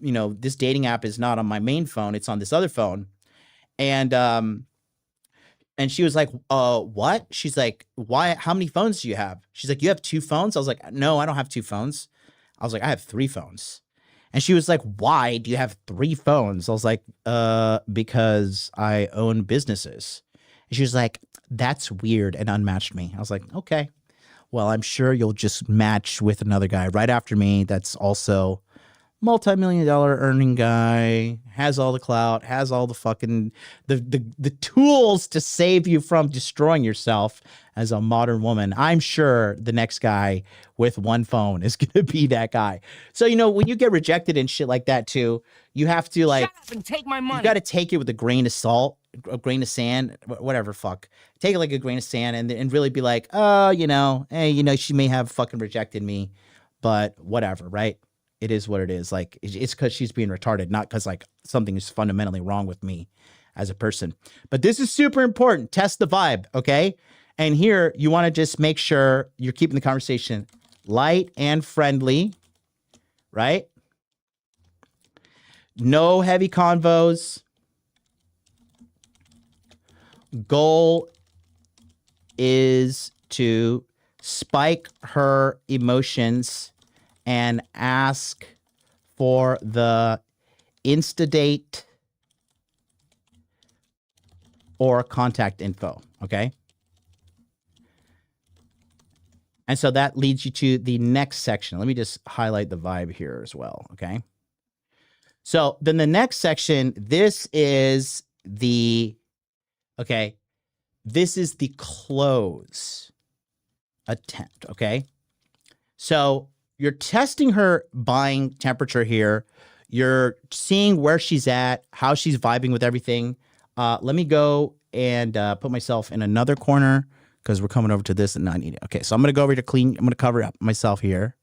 this dating app is not on my main phone, it's on this other phone. And she was like, what? She's like, why? How many phones do you have? She's like, you have 2 phones? I was like, no, I don't have 2 phones. I was like, I have 3 phones. And she was like, why do you have 3 phones? I was like, because I own businesses. And she was like, that's weird, and unmatched me. I was like, okay, well, I'm sure you'll just match with another guy right after me that's also multi-million-dollar earning guy, has all the clout, has all the fucking the tools to save you from destroying yourself as a modern woman. I'm sure the next guy with 1 phone is gonna be that guy. So, you know, when you get rejected and shit like that too, you have to like, shut up and take my money. You got to take it with a grain of salt, a grain of sand, whatever. Fuck, take it like a grain of sand, and really be like, oh, you know, hey, you know, she may have fucking rejected me, but whatever, right? It is what it is. Like, it's because she's being retarded, not because like something is fundamentally wrong with me as a person. But this is super important. Test the vibe, okay? And here you want to just make sure you're keeping the conversation light and friendly, right? No heavy convos. Goal is to spike her emotions and ask for the Insta date or contact info, okay? And so that leads you to the next section. Let me just highlight the vibe here as well, okay? So then the next section, this is the close attempt, okay? So you're testing her buying temperature here. You're seeing where she's at, how she's vibing with everything. Let me go and put myself in another corner because we're coming over to this and I need it. Okay, so I'm going to go over to clean. I'm going to cover up myself here.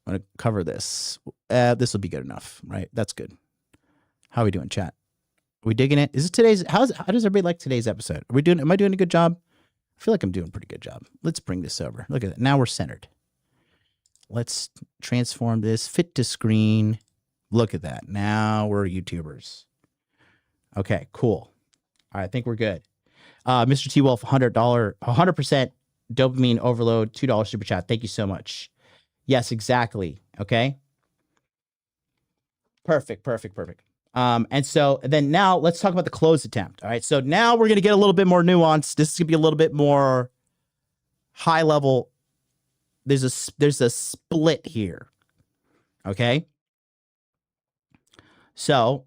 I'm going to cover this. This will be good enough, right? That's good. How are we doing, chat? we digging it? Is it today's? How does everybody like today's episode? Are we doing? Am I doing a good job? I feel like I'm doing a pretty good job. Let's bring this over. Look at it. Now we're centered. Let's transform this. Fit to screen. Look at that. Now we're YouTubers. Okay, cool. All right, I think we're good. Mr. T Wolf, $100, 100% dopamine overload, $2 super chat. Thank you so much. Yes, exactly. Okay. Perfect. And so then now let's talk about the close attempt. All right. So now we're going to get a little bit more nuanced. This is going to be a little bit more high level. There's a split here. Okay. So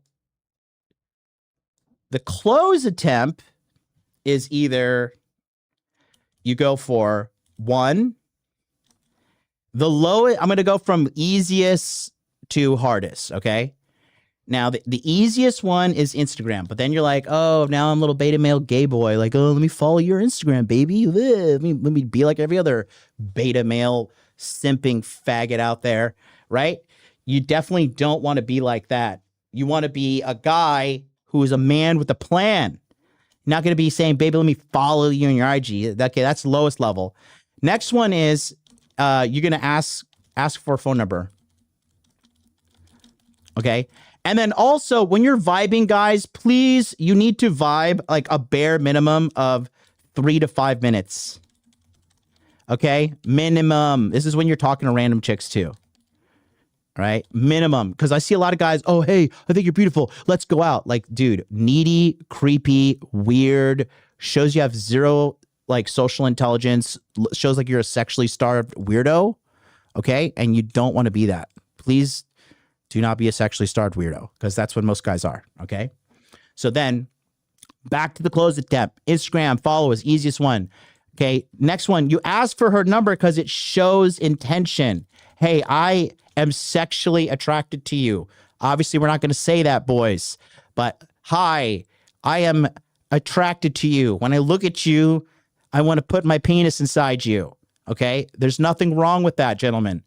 the close attempt is either you go for one, the lowest. I'm going to go from easiest to hardest. Okay. Now, the easiest one is Instagram, but then you're like, oh, now I'm a little beta male gay boy. Like, oh, let me follow your Instagram, baby. Let me be like every other beta male simping faggot out there, right? You definitely don't want to be like that. You want to be a guy who is a man with a plan. You're not going to be saying, baby, let me follow you on your IG. Okay, that's the lowest level. Next one is you're going to ask for a phone number. Okay. And then also when you're vibing, guys, please, you need to vibe like a bare minimum of 3 to 5 minutes. Okay. Minimum. This is when you're talking to random chicks too. All right. Minimum. Because I see a lot of guys, oh, hey, I think you're beautiful. Let's go out. Like, dude, needy, creepy, weird, shows you have zero like social intelligence, shows like you're a sexually starved weirdo. Okay. And you don't want to be that. Please do not be a sexually starved weirdo, because that's what most guys are, okay? So then, back to the close attempt. Instagram, follow is easiest one, okay? Next one, you ask for her number because it shows intention. Hey, I am sexually attracted to you. Obviously, we're not going to say that, boys, but hi, I am attracted to you. When I look at you, I want to put my penis inside you, okay? There's nothing wrong with that, gentlemen.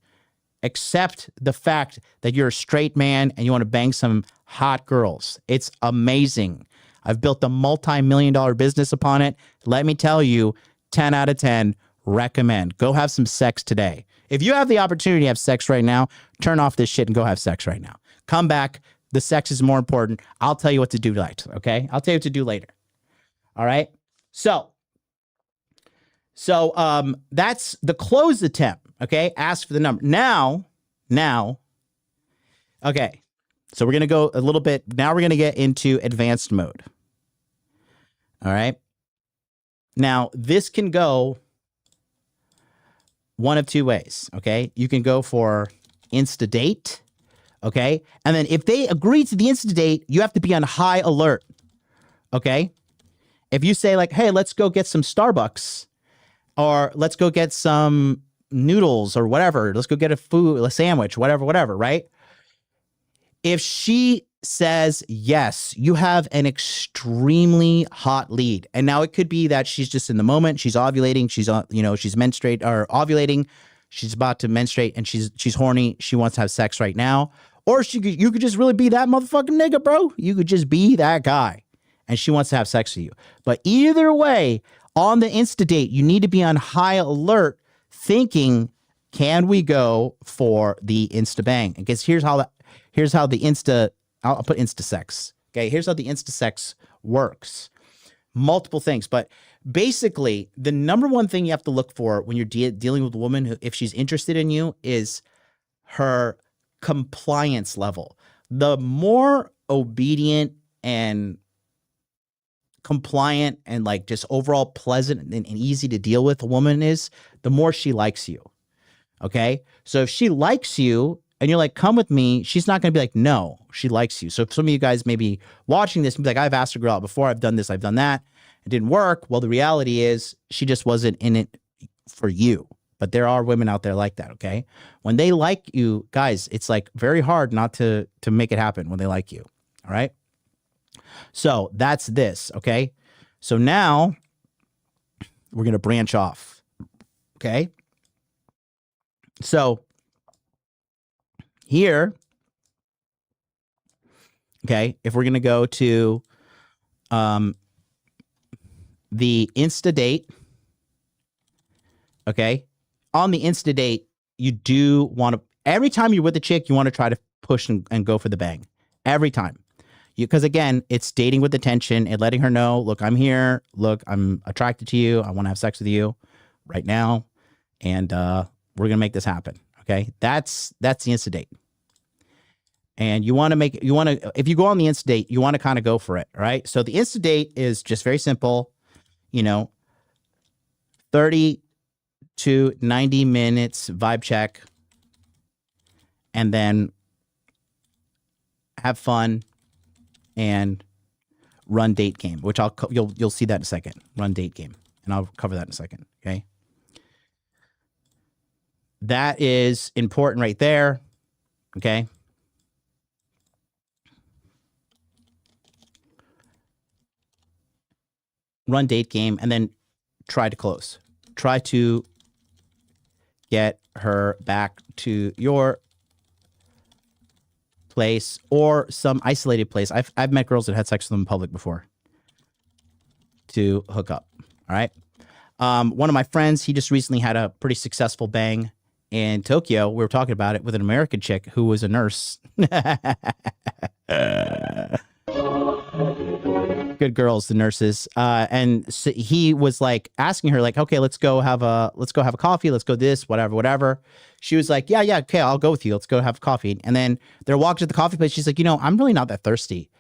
Accept the fact that you're a straight man and you want to bang some hot girls. It's amazing. I've built a multi-million-dollar business upon it. Let me tell you, 10 out of 10, recommend. Go have some sex today. If you have the opportunity to have sex right now, turn off this shit and go have sex right now. Come back. The sex is more important. I'll tell you what to do later, okay? I'll tell you what to do later. All right? So that's the close attempt. Okay, ask for the number. Now, okay, so we're going to go a little bit. Now we're going to get into advanced mode. All right. Now, this can go one of two ways. Okay, you can go for Insta date. Okay, and then if they agree to the Insta date, you have to be on high alert. Okay, if you say like, hey, let's go get some Starbucks, or let's go get some noodles or whatever. Let's go get a sandwich, whatever, right? If she says yes, you have an extremely hot lead. And now it could be that she's just in the moment. She's ovulating. She's ovulating. She's about to menstruate and she's horny. She wants to have sex right now. Or you could just really be that motherfucking nigga, bro. You could just be that guy and she wants to have sex with you. But either way, on the Insta date, you need to be on high alert thinking, can we go for the Insta bang? Because here's how the Insta, I'll put Insta sex. Okay, here's how the Insta sex works. Multiple things, but basically the number one thing you have to look for when you're dealing with a woman who, if she's interested in you, is her compliance level. The more obedient and compliant and like just overall pleasant and easy to deal with a woman is, the more she likes you. Okay. So if she likes you and you're like, come with me, she's not going to be like, no, she likes you. So if some of you guys may be watching this and be like, I've asked a girl out before, I've done this, I've done that. It didn't work. Well, the reality is she just wasn't in it for you. But there are women out there like that. Okay. When they like you guys, it's like very hard not to make it happen when they like you. All right. So that's this, okay? So now we're going to branch off, okay? So here, okay, if we're going to go to the Insta date. Okay. On the Insta date, you do want to, every time you're with a chick, you want to try to push and go for the bang. Every time. Because again, it's dating with attention and letting her know, look, I'm here. Look, I'm attracted to you. I want to have sex with you right now. And we're going to make this happen. Okay. That's the Insta date. And you want to, if you go on the Insta date, you want to kind of go for it. Right. So the Insta date is just very simple, 30 to 90 minutes vibe check, and then have fun and run date game, which you'll see that in a second. Run date game, and I'll cover that in a second. Okay, that is important right there. Okay, run date game, and then try to close. Try to get her back to your place or some isolated place. I've met girls that had sex with them in public before to hook up. All right. One of my friends, he just recently had a pretty successful bang in Tokyo. We were talking about it with an American chick who was a nurse. Good girls, the nurses. And so he was like asking her, like, okay, let's go have a coffee. Let's go this, whatever. She was like, yeah, okay, I'll go with you. Let's go have coffee. And then they're walking to the coffee place. She's like, I'm really not that thirsty.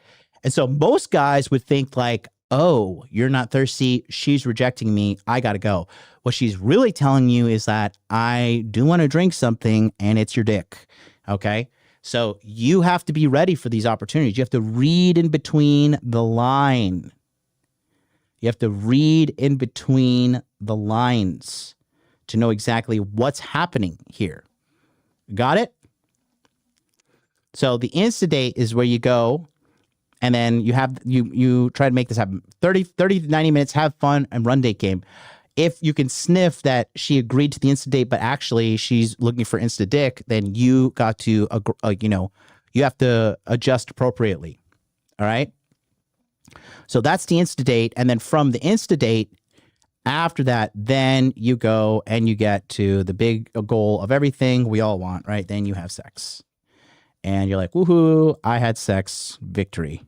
And so most guys would think like, oh, you're not thirsty. She's rejecting me. I got to go. What she's really telling you is that I do want to drink something and it's your dick. Okay. So you have to be ready for these opportunities. You have to read in between the line. You have to read in between the lines to know exactly what's happening here. Got it? So the Insta date is where you go and then you try to make this happen. 30 to 90 minutes, have fun, and run date game. If you can sniff that she agreed to the Insta date, but actually she's looking for Insta dick, then you got to, you have to adjust appropriately. All right. So that's the Insta date. And then from the Insta date, after that, then you go and you get to the big goal of everything we all want, right? Then you have sex. And you're like, woohoo, I had sex, victory.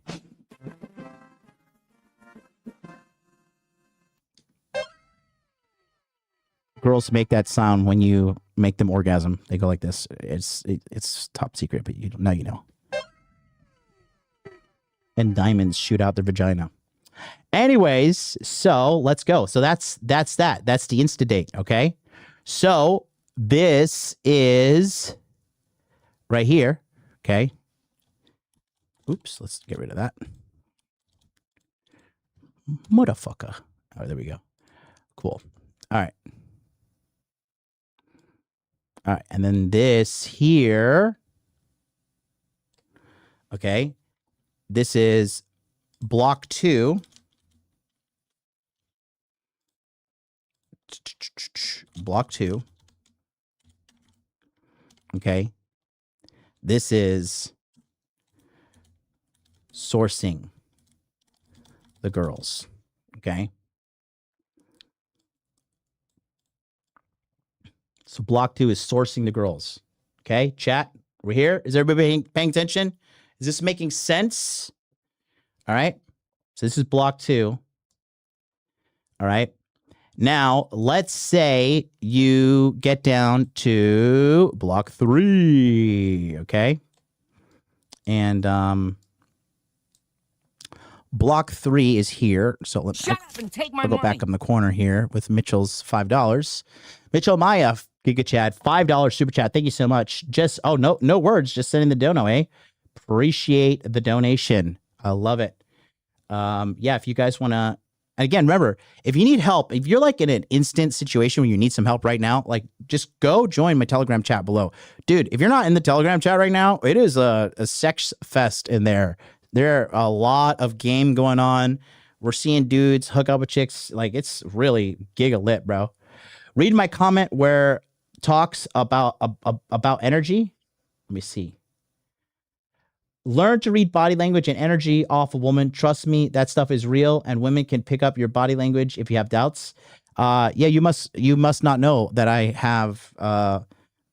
Girls make that sound when you make them orgasm. They go like this. It's top secret, but now you know. And diamonds shoot out their vagina. Anyways, so let's go. So that's that. That's the Insta date, okay? So this is right here, okay? Oops, let's get rid of that. Motherfucker. Oh, there we go. Cool. All right. All right, and then this here, okay, this is block 2. Block 2. Okay, this is sourcing the girls, okay? So block 2 is sourcing the girls. Okay, chat, we're here. Is everybody paying attention? Is this making sense? All right. So this is block 2. All right. Now, let's say you get down to block 3. Okay. And block 3 is here. So let's go back up in the corner here with Mitchell's $5. Mitchell Maya, Giga Chad, $5 super chat. Thank you so much. Just no words, just sending the dono, eh? Appreciate the donation. I love it. Yeah, if you guys want to, again, remember, if you need help, if you're like in an instant situation where you need some help right now, like just go join my Telegram chat below. Dude, if you're not in the Telegram chat right now, it is a sex fest in there. There are a lot of game going on. We're seeing dudes hook up with chicks. Like, it's really giga lit, bro. Read my comment where talks about energy. Let me see. Learn to read body language and energy off a woman. Trust me, that stuff is real, and women can pick up your body language if you have doubts. Yeah, you must not know that I have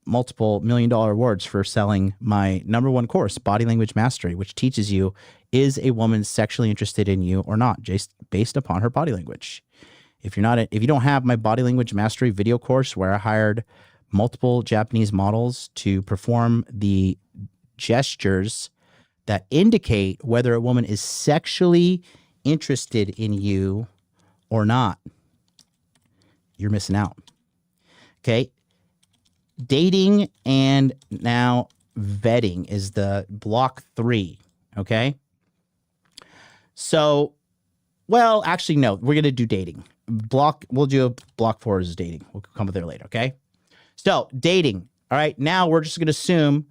multiple $1 million awards for selling my #1 course, Body Language Mastery, which teaches you, is a woman sexually interested in you or not, just based upon her body language. If you don't have my Body Language Mastery video course, where I hired multiple Japanese models to perform the gestures that indicate whether a woman is sexually interested in you or not, you're missing out. Okay. Dating and now vetting is the block 3. Okay. So, well, actually, no, we're going to do dating. We'll do block 4 is dating. We'll come there later. Okay. So dating. All right. Now we're just going to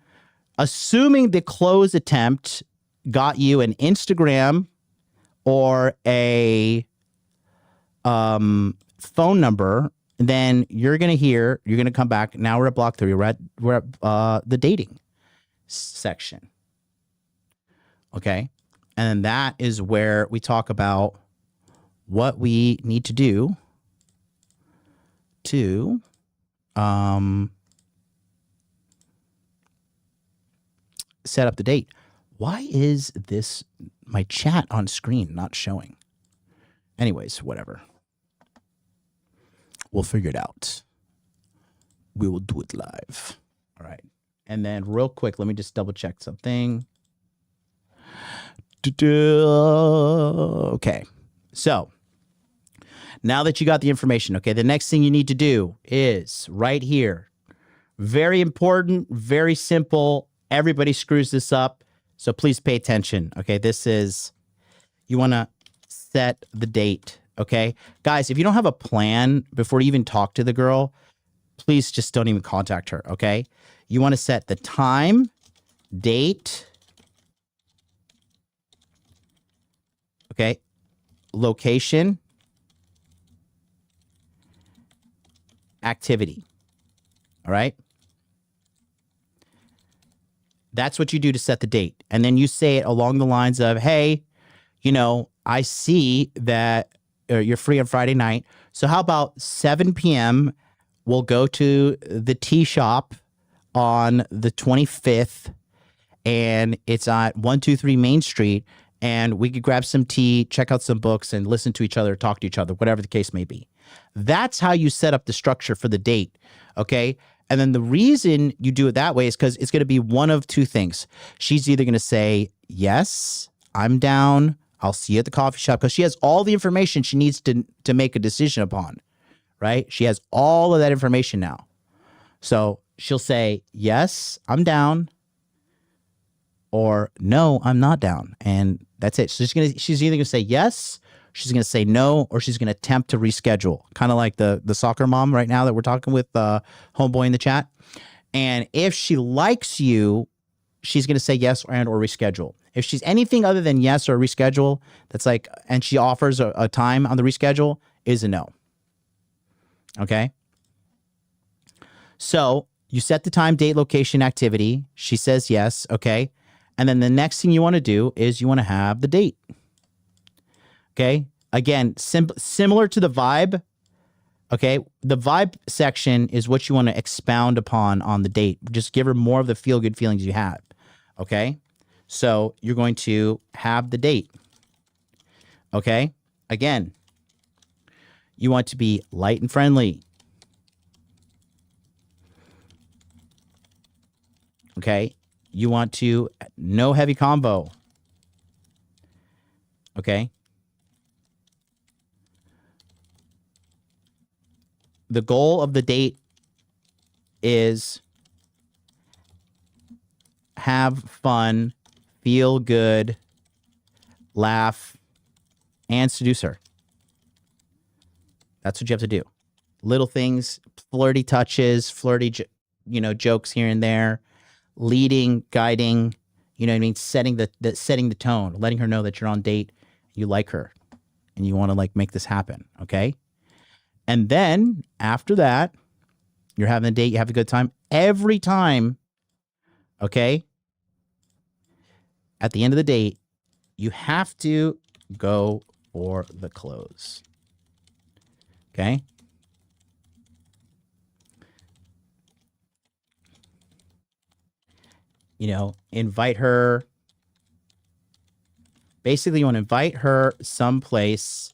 assuming the close attempt got you an Instagram or a phone number, then you're going to come back. Now we're at block 3. We're at the dating section. Okay. And that is where we talk about what we need to do to set up the date. Why is my chat on screen not showing? Anyways, whatever. We'll figure it out. We will do it live. All right. And then real quick, let me just double check something. Okay. So now that you got the information, okay, the next thing you need to do is right here. Very important, very simple. Everybody screws this up, so please pay attention. Okay, you want to set the date. Okay, guys, if you don't have a plan before you even talk to the girl, please just don't even contact her. Okay, you want to set the time, date, okay, location, activity. All right. That's what you do to set the date. And then you say it along the lines of, hey, I see that you're free on Friday night. So how about 7 p.m. we'll go to the tea shop on the 25th, and it's at 123 Main Street, and we could grab some tea, check out some books, and listen to each other, talk to each other, whatever the case may be. That's how you set up the structure for the date, okay? And then the reason you do it that way is because it's going to be one of two things. She's either going to say, yes, I'm down, I'll see you at the coffee shop, because she has all the information she needs to make a decision upon, right? She has all of that information now. So she'll say, yes, I'm down, or no, I'm not down. And that's it. So she's either going to say yes, she's going to say no, or she's going to attempt to reschedule. Kind of like the soccer mom right now that we're talking with homeboy in the chat. And if she likes you, she's going to say yes or reschedule. If she's anything other than yes or reschedule, that's like, and she offers a time on the reschedule, is a no. Okay. So you set the time, date, location, activity. She says yes. Okay. And then the next thing you want to do is you want to have the date. Okay. Again, similar to the vibe. Okay. The vibe section is what you want to expound upon on the date. Just give her more of the feel-good feelings you have. Okay. So you're going to have the date. Okay. Again, you want to be light and friendly. Okay. You want to no heavy combo. Okay. The goal of the date is have fun, feel good, laugh, and seduce her. That's what you have to do. Little things, flirty touches, flirty, jokes here and there, leading, guiding, you know what I mean? Setting the tone, letting her know that you're on date, you like her, and you want to make this happen. Okay. And then after that, you're having a date, you have a good time every time. Okay. at the end of the day, you have to go for the close. Okay? You know, invite her. Basically, you want to invite her someplace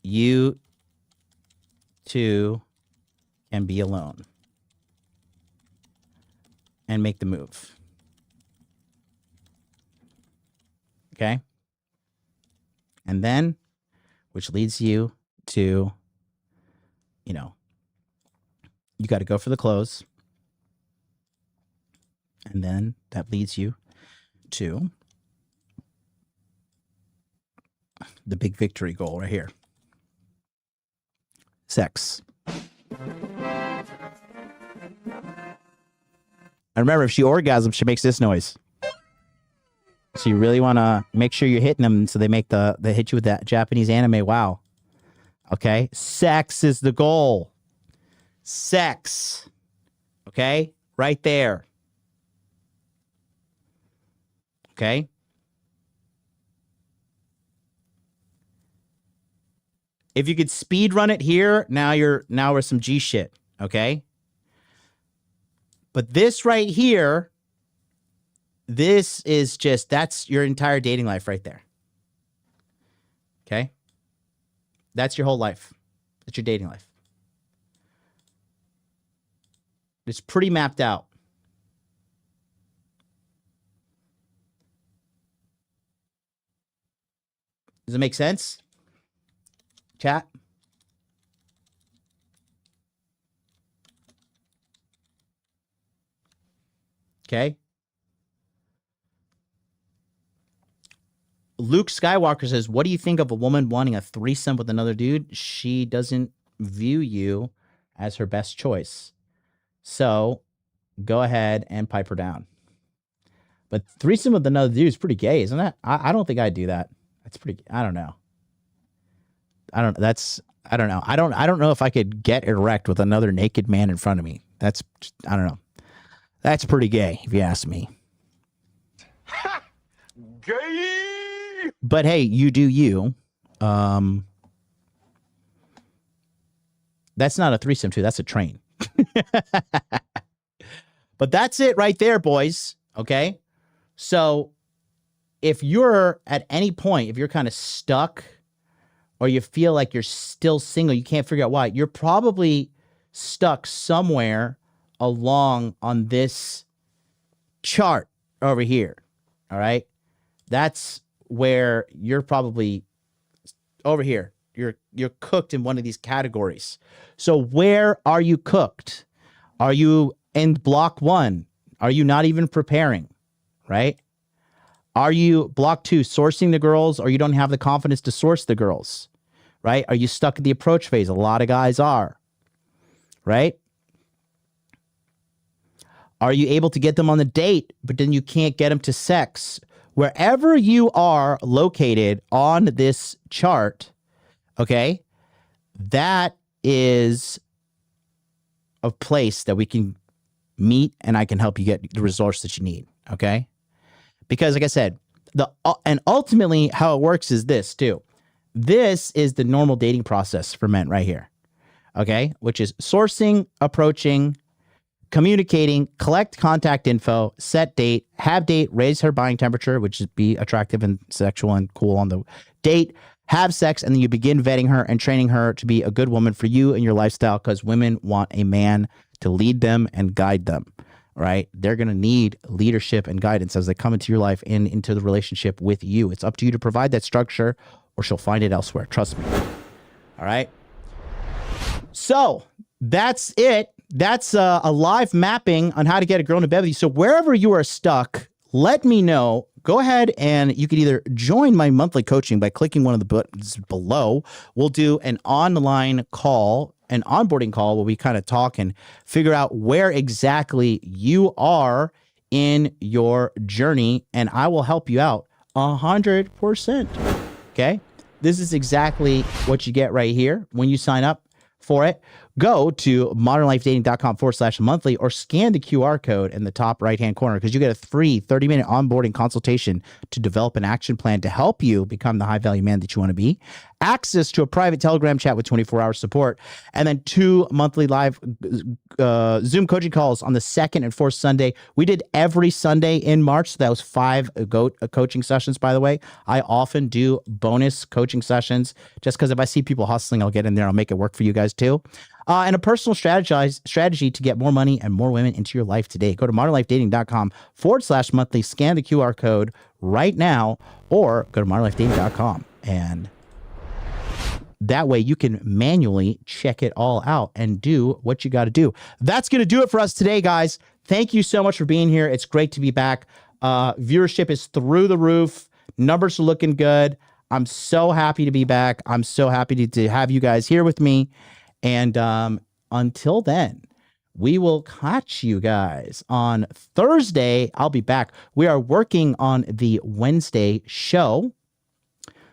you two can be alone and make the move. Okay? And then, which leads you to, you know, you got to go for the close. And then that leads you to the big victory goal right here. Sex. And remember, if she orgasms, she makes this noise. So you really want to make sure you're hitting them so they hit you with that Japanese anime wow. Okay? Sex is the goal. Sex. Okay? Right there. Okay? If you could speed run it here, now we're some G shit, okay? But this right here, this is just, that's your entire dating life right there. Okay? That's your whole life. That's your dating life. It's pretty mapped out. Does it make sense? Chat? Okay. Luke Skywalker says, what do you think of a woman wanting a threesome with another dude? She doesn't view you as her best choice. So go ahead and pipe her down. But threesome with another dude is pretty gay, isn't it? I don't think I'd do that. That's pretty, I don't know. I don't know. I don't know if I could get erect with another naked man in front of me. That's, I don't know. That's pretty gay, if you ask me. Gay! But hey, you do you. That's not a threesome too. That's a train. But that's it right there, boys. Okay? So if you're at any point, if you're kind of stuck or you feel like you're still single, you can't figure out why, you're probably stuck somewhere along on this chart over here. All right? That's where you're probably over here. You're cooked in one of these categories. So where are you cooked? Are you in block 1? Are you not even preparing? Right? Are you block 2, sourcing the girls, or you don't have the confidence to source the girls? Right? Are you stuck at the approach phase? A lot of guys are. Right? Are you able to get them on the date, but then you can't get them to sex? Wherever you are located on this chart, okay, that is a place that we can meet and I can help you get the resource that you need, okay? Because like I said, and ultimately how it works is this too. This is the normal dating process for men right here, okay? Which is sourcing, approaching, communicating, collect contact info, set date, have date, raise her buying temperature, which is be attractive and sexual and cool on the date, have sex, and then you begin vetting her and training her to be a good woman for you and your lifestyle, because women want a man to lead them and guide them, right? They're going to need leadership and guidance as they come into your life and into the relationship with you. It's up to you to provide that structure or she'll find it elsewhere. Trust me. All right? So that's it. That's a live mapping on how to get a girl into bed with you. So wherever you are stuck, let me know. Go ahead and you can either join my monthly coaching by clicking one of the buttons below. We'll do an online call, an onboarding call where we kind of talk and figure out where exactly you are in your journey, and I will help you out 100%. Okay? This is exactly what you get right here when you sign up for it. go to modernlifedating.com/monthly or scan the QR code in the top right-hand corner because you get a free 30-minute onboarding consultation to develop an action plan to help you become the high-value man that you want to be, access to a private Telegram chat with 24-hour support, and then 2 monthly live Zoom coaching calls on the second and fourth Sunday. We did every Sunday in March. So that was 5 coaching sessions, by the way. I often do bonus coaching sessions just because if I see people hustling, I'll get in there. I'll make it work for you guys too. And a personal strategy to get more money and more women into your life today. Go to modernlifedating.com/monthly, scan the QR code right now, or go to modernlifedating.com. And that way you can manually check it all out and do what you got to do. That's going to do it for us today, guys. Thank you so much for being here. It's great to be back. Viewership is through the roof. Numbers are looking good. I'm so happy to be back. I'm so happy to have you guys here with me. And until then, we will catch you guys on Thursday. I'll be back. We are working on the Wednesday show.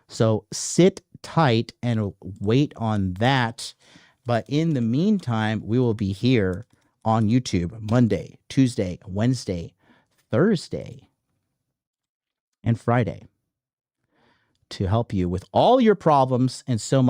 So sit tight and wait on that. But in the meantime, we will be here on YouTube Monday, Tuesday, Wednesday, Thursday, and Friday to help you with all your problems and so much.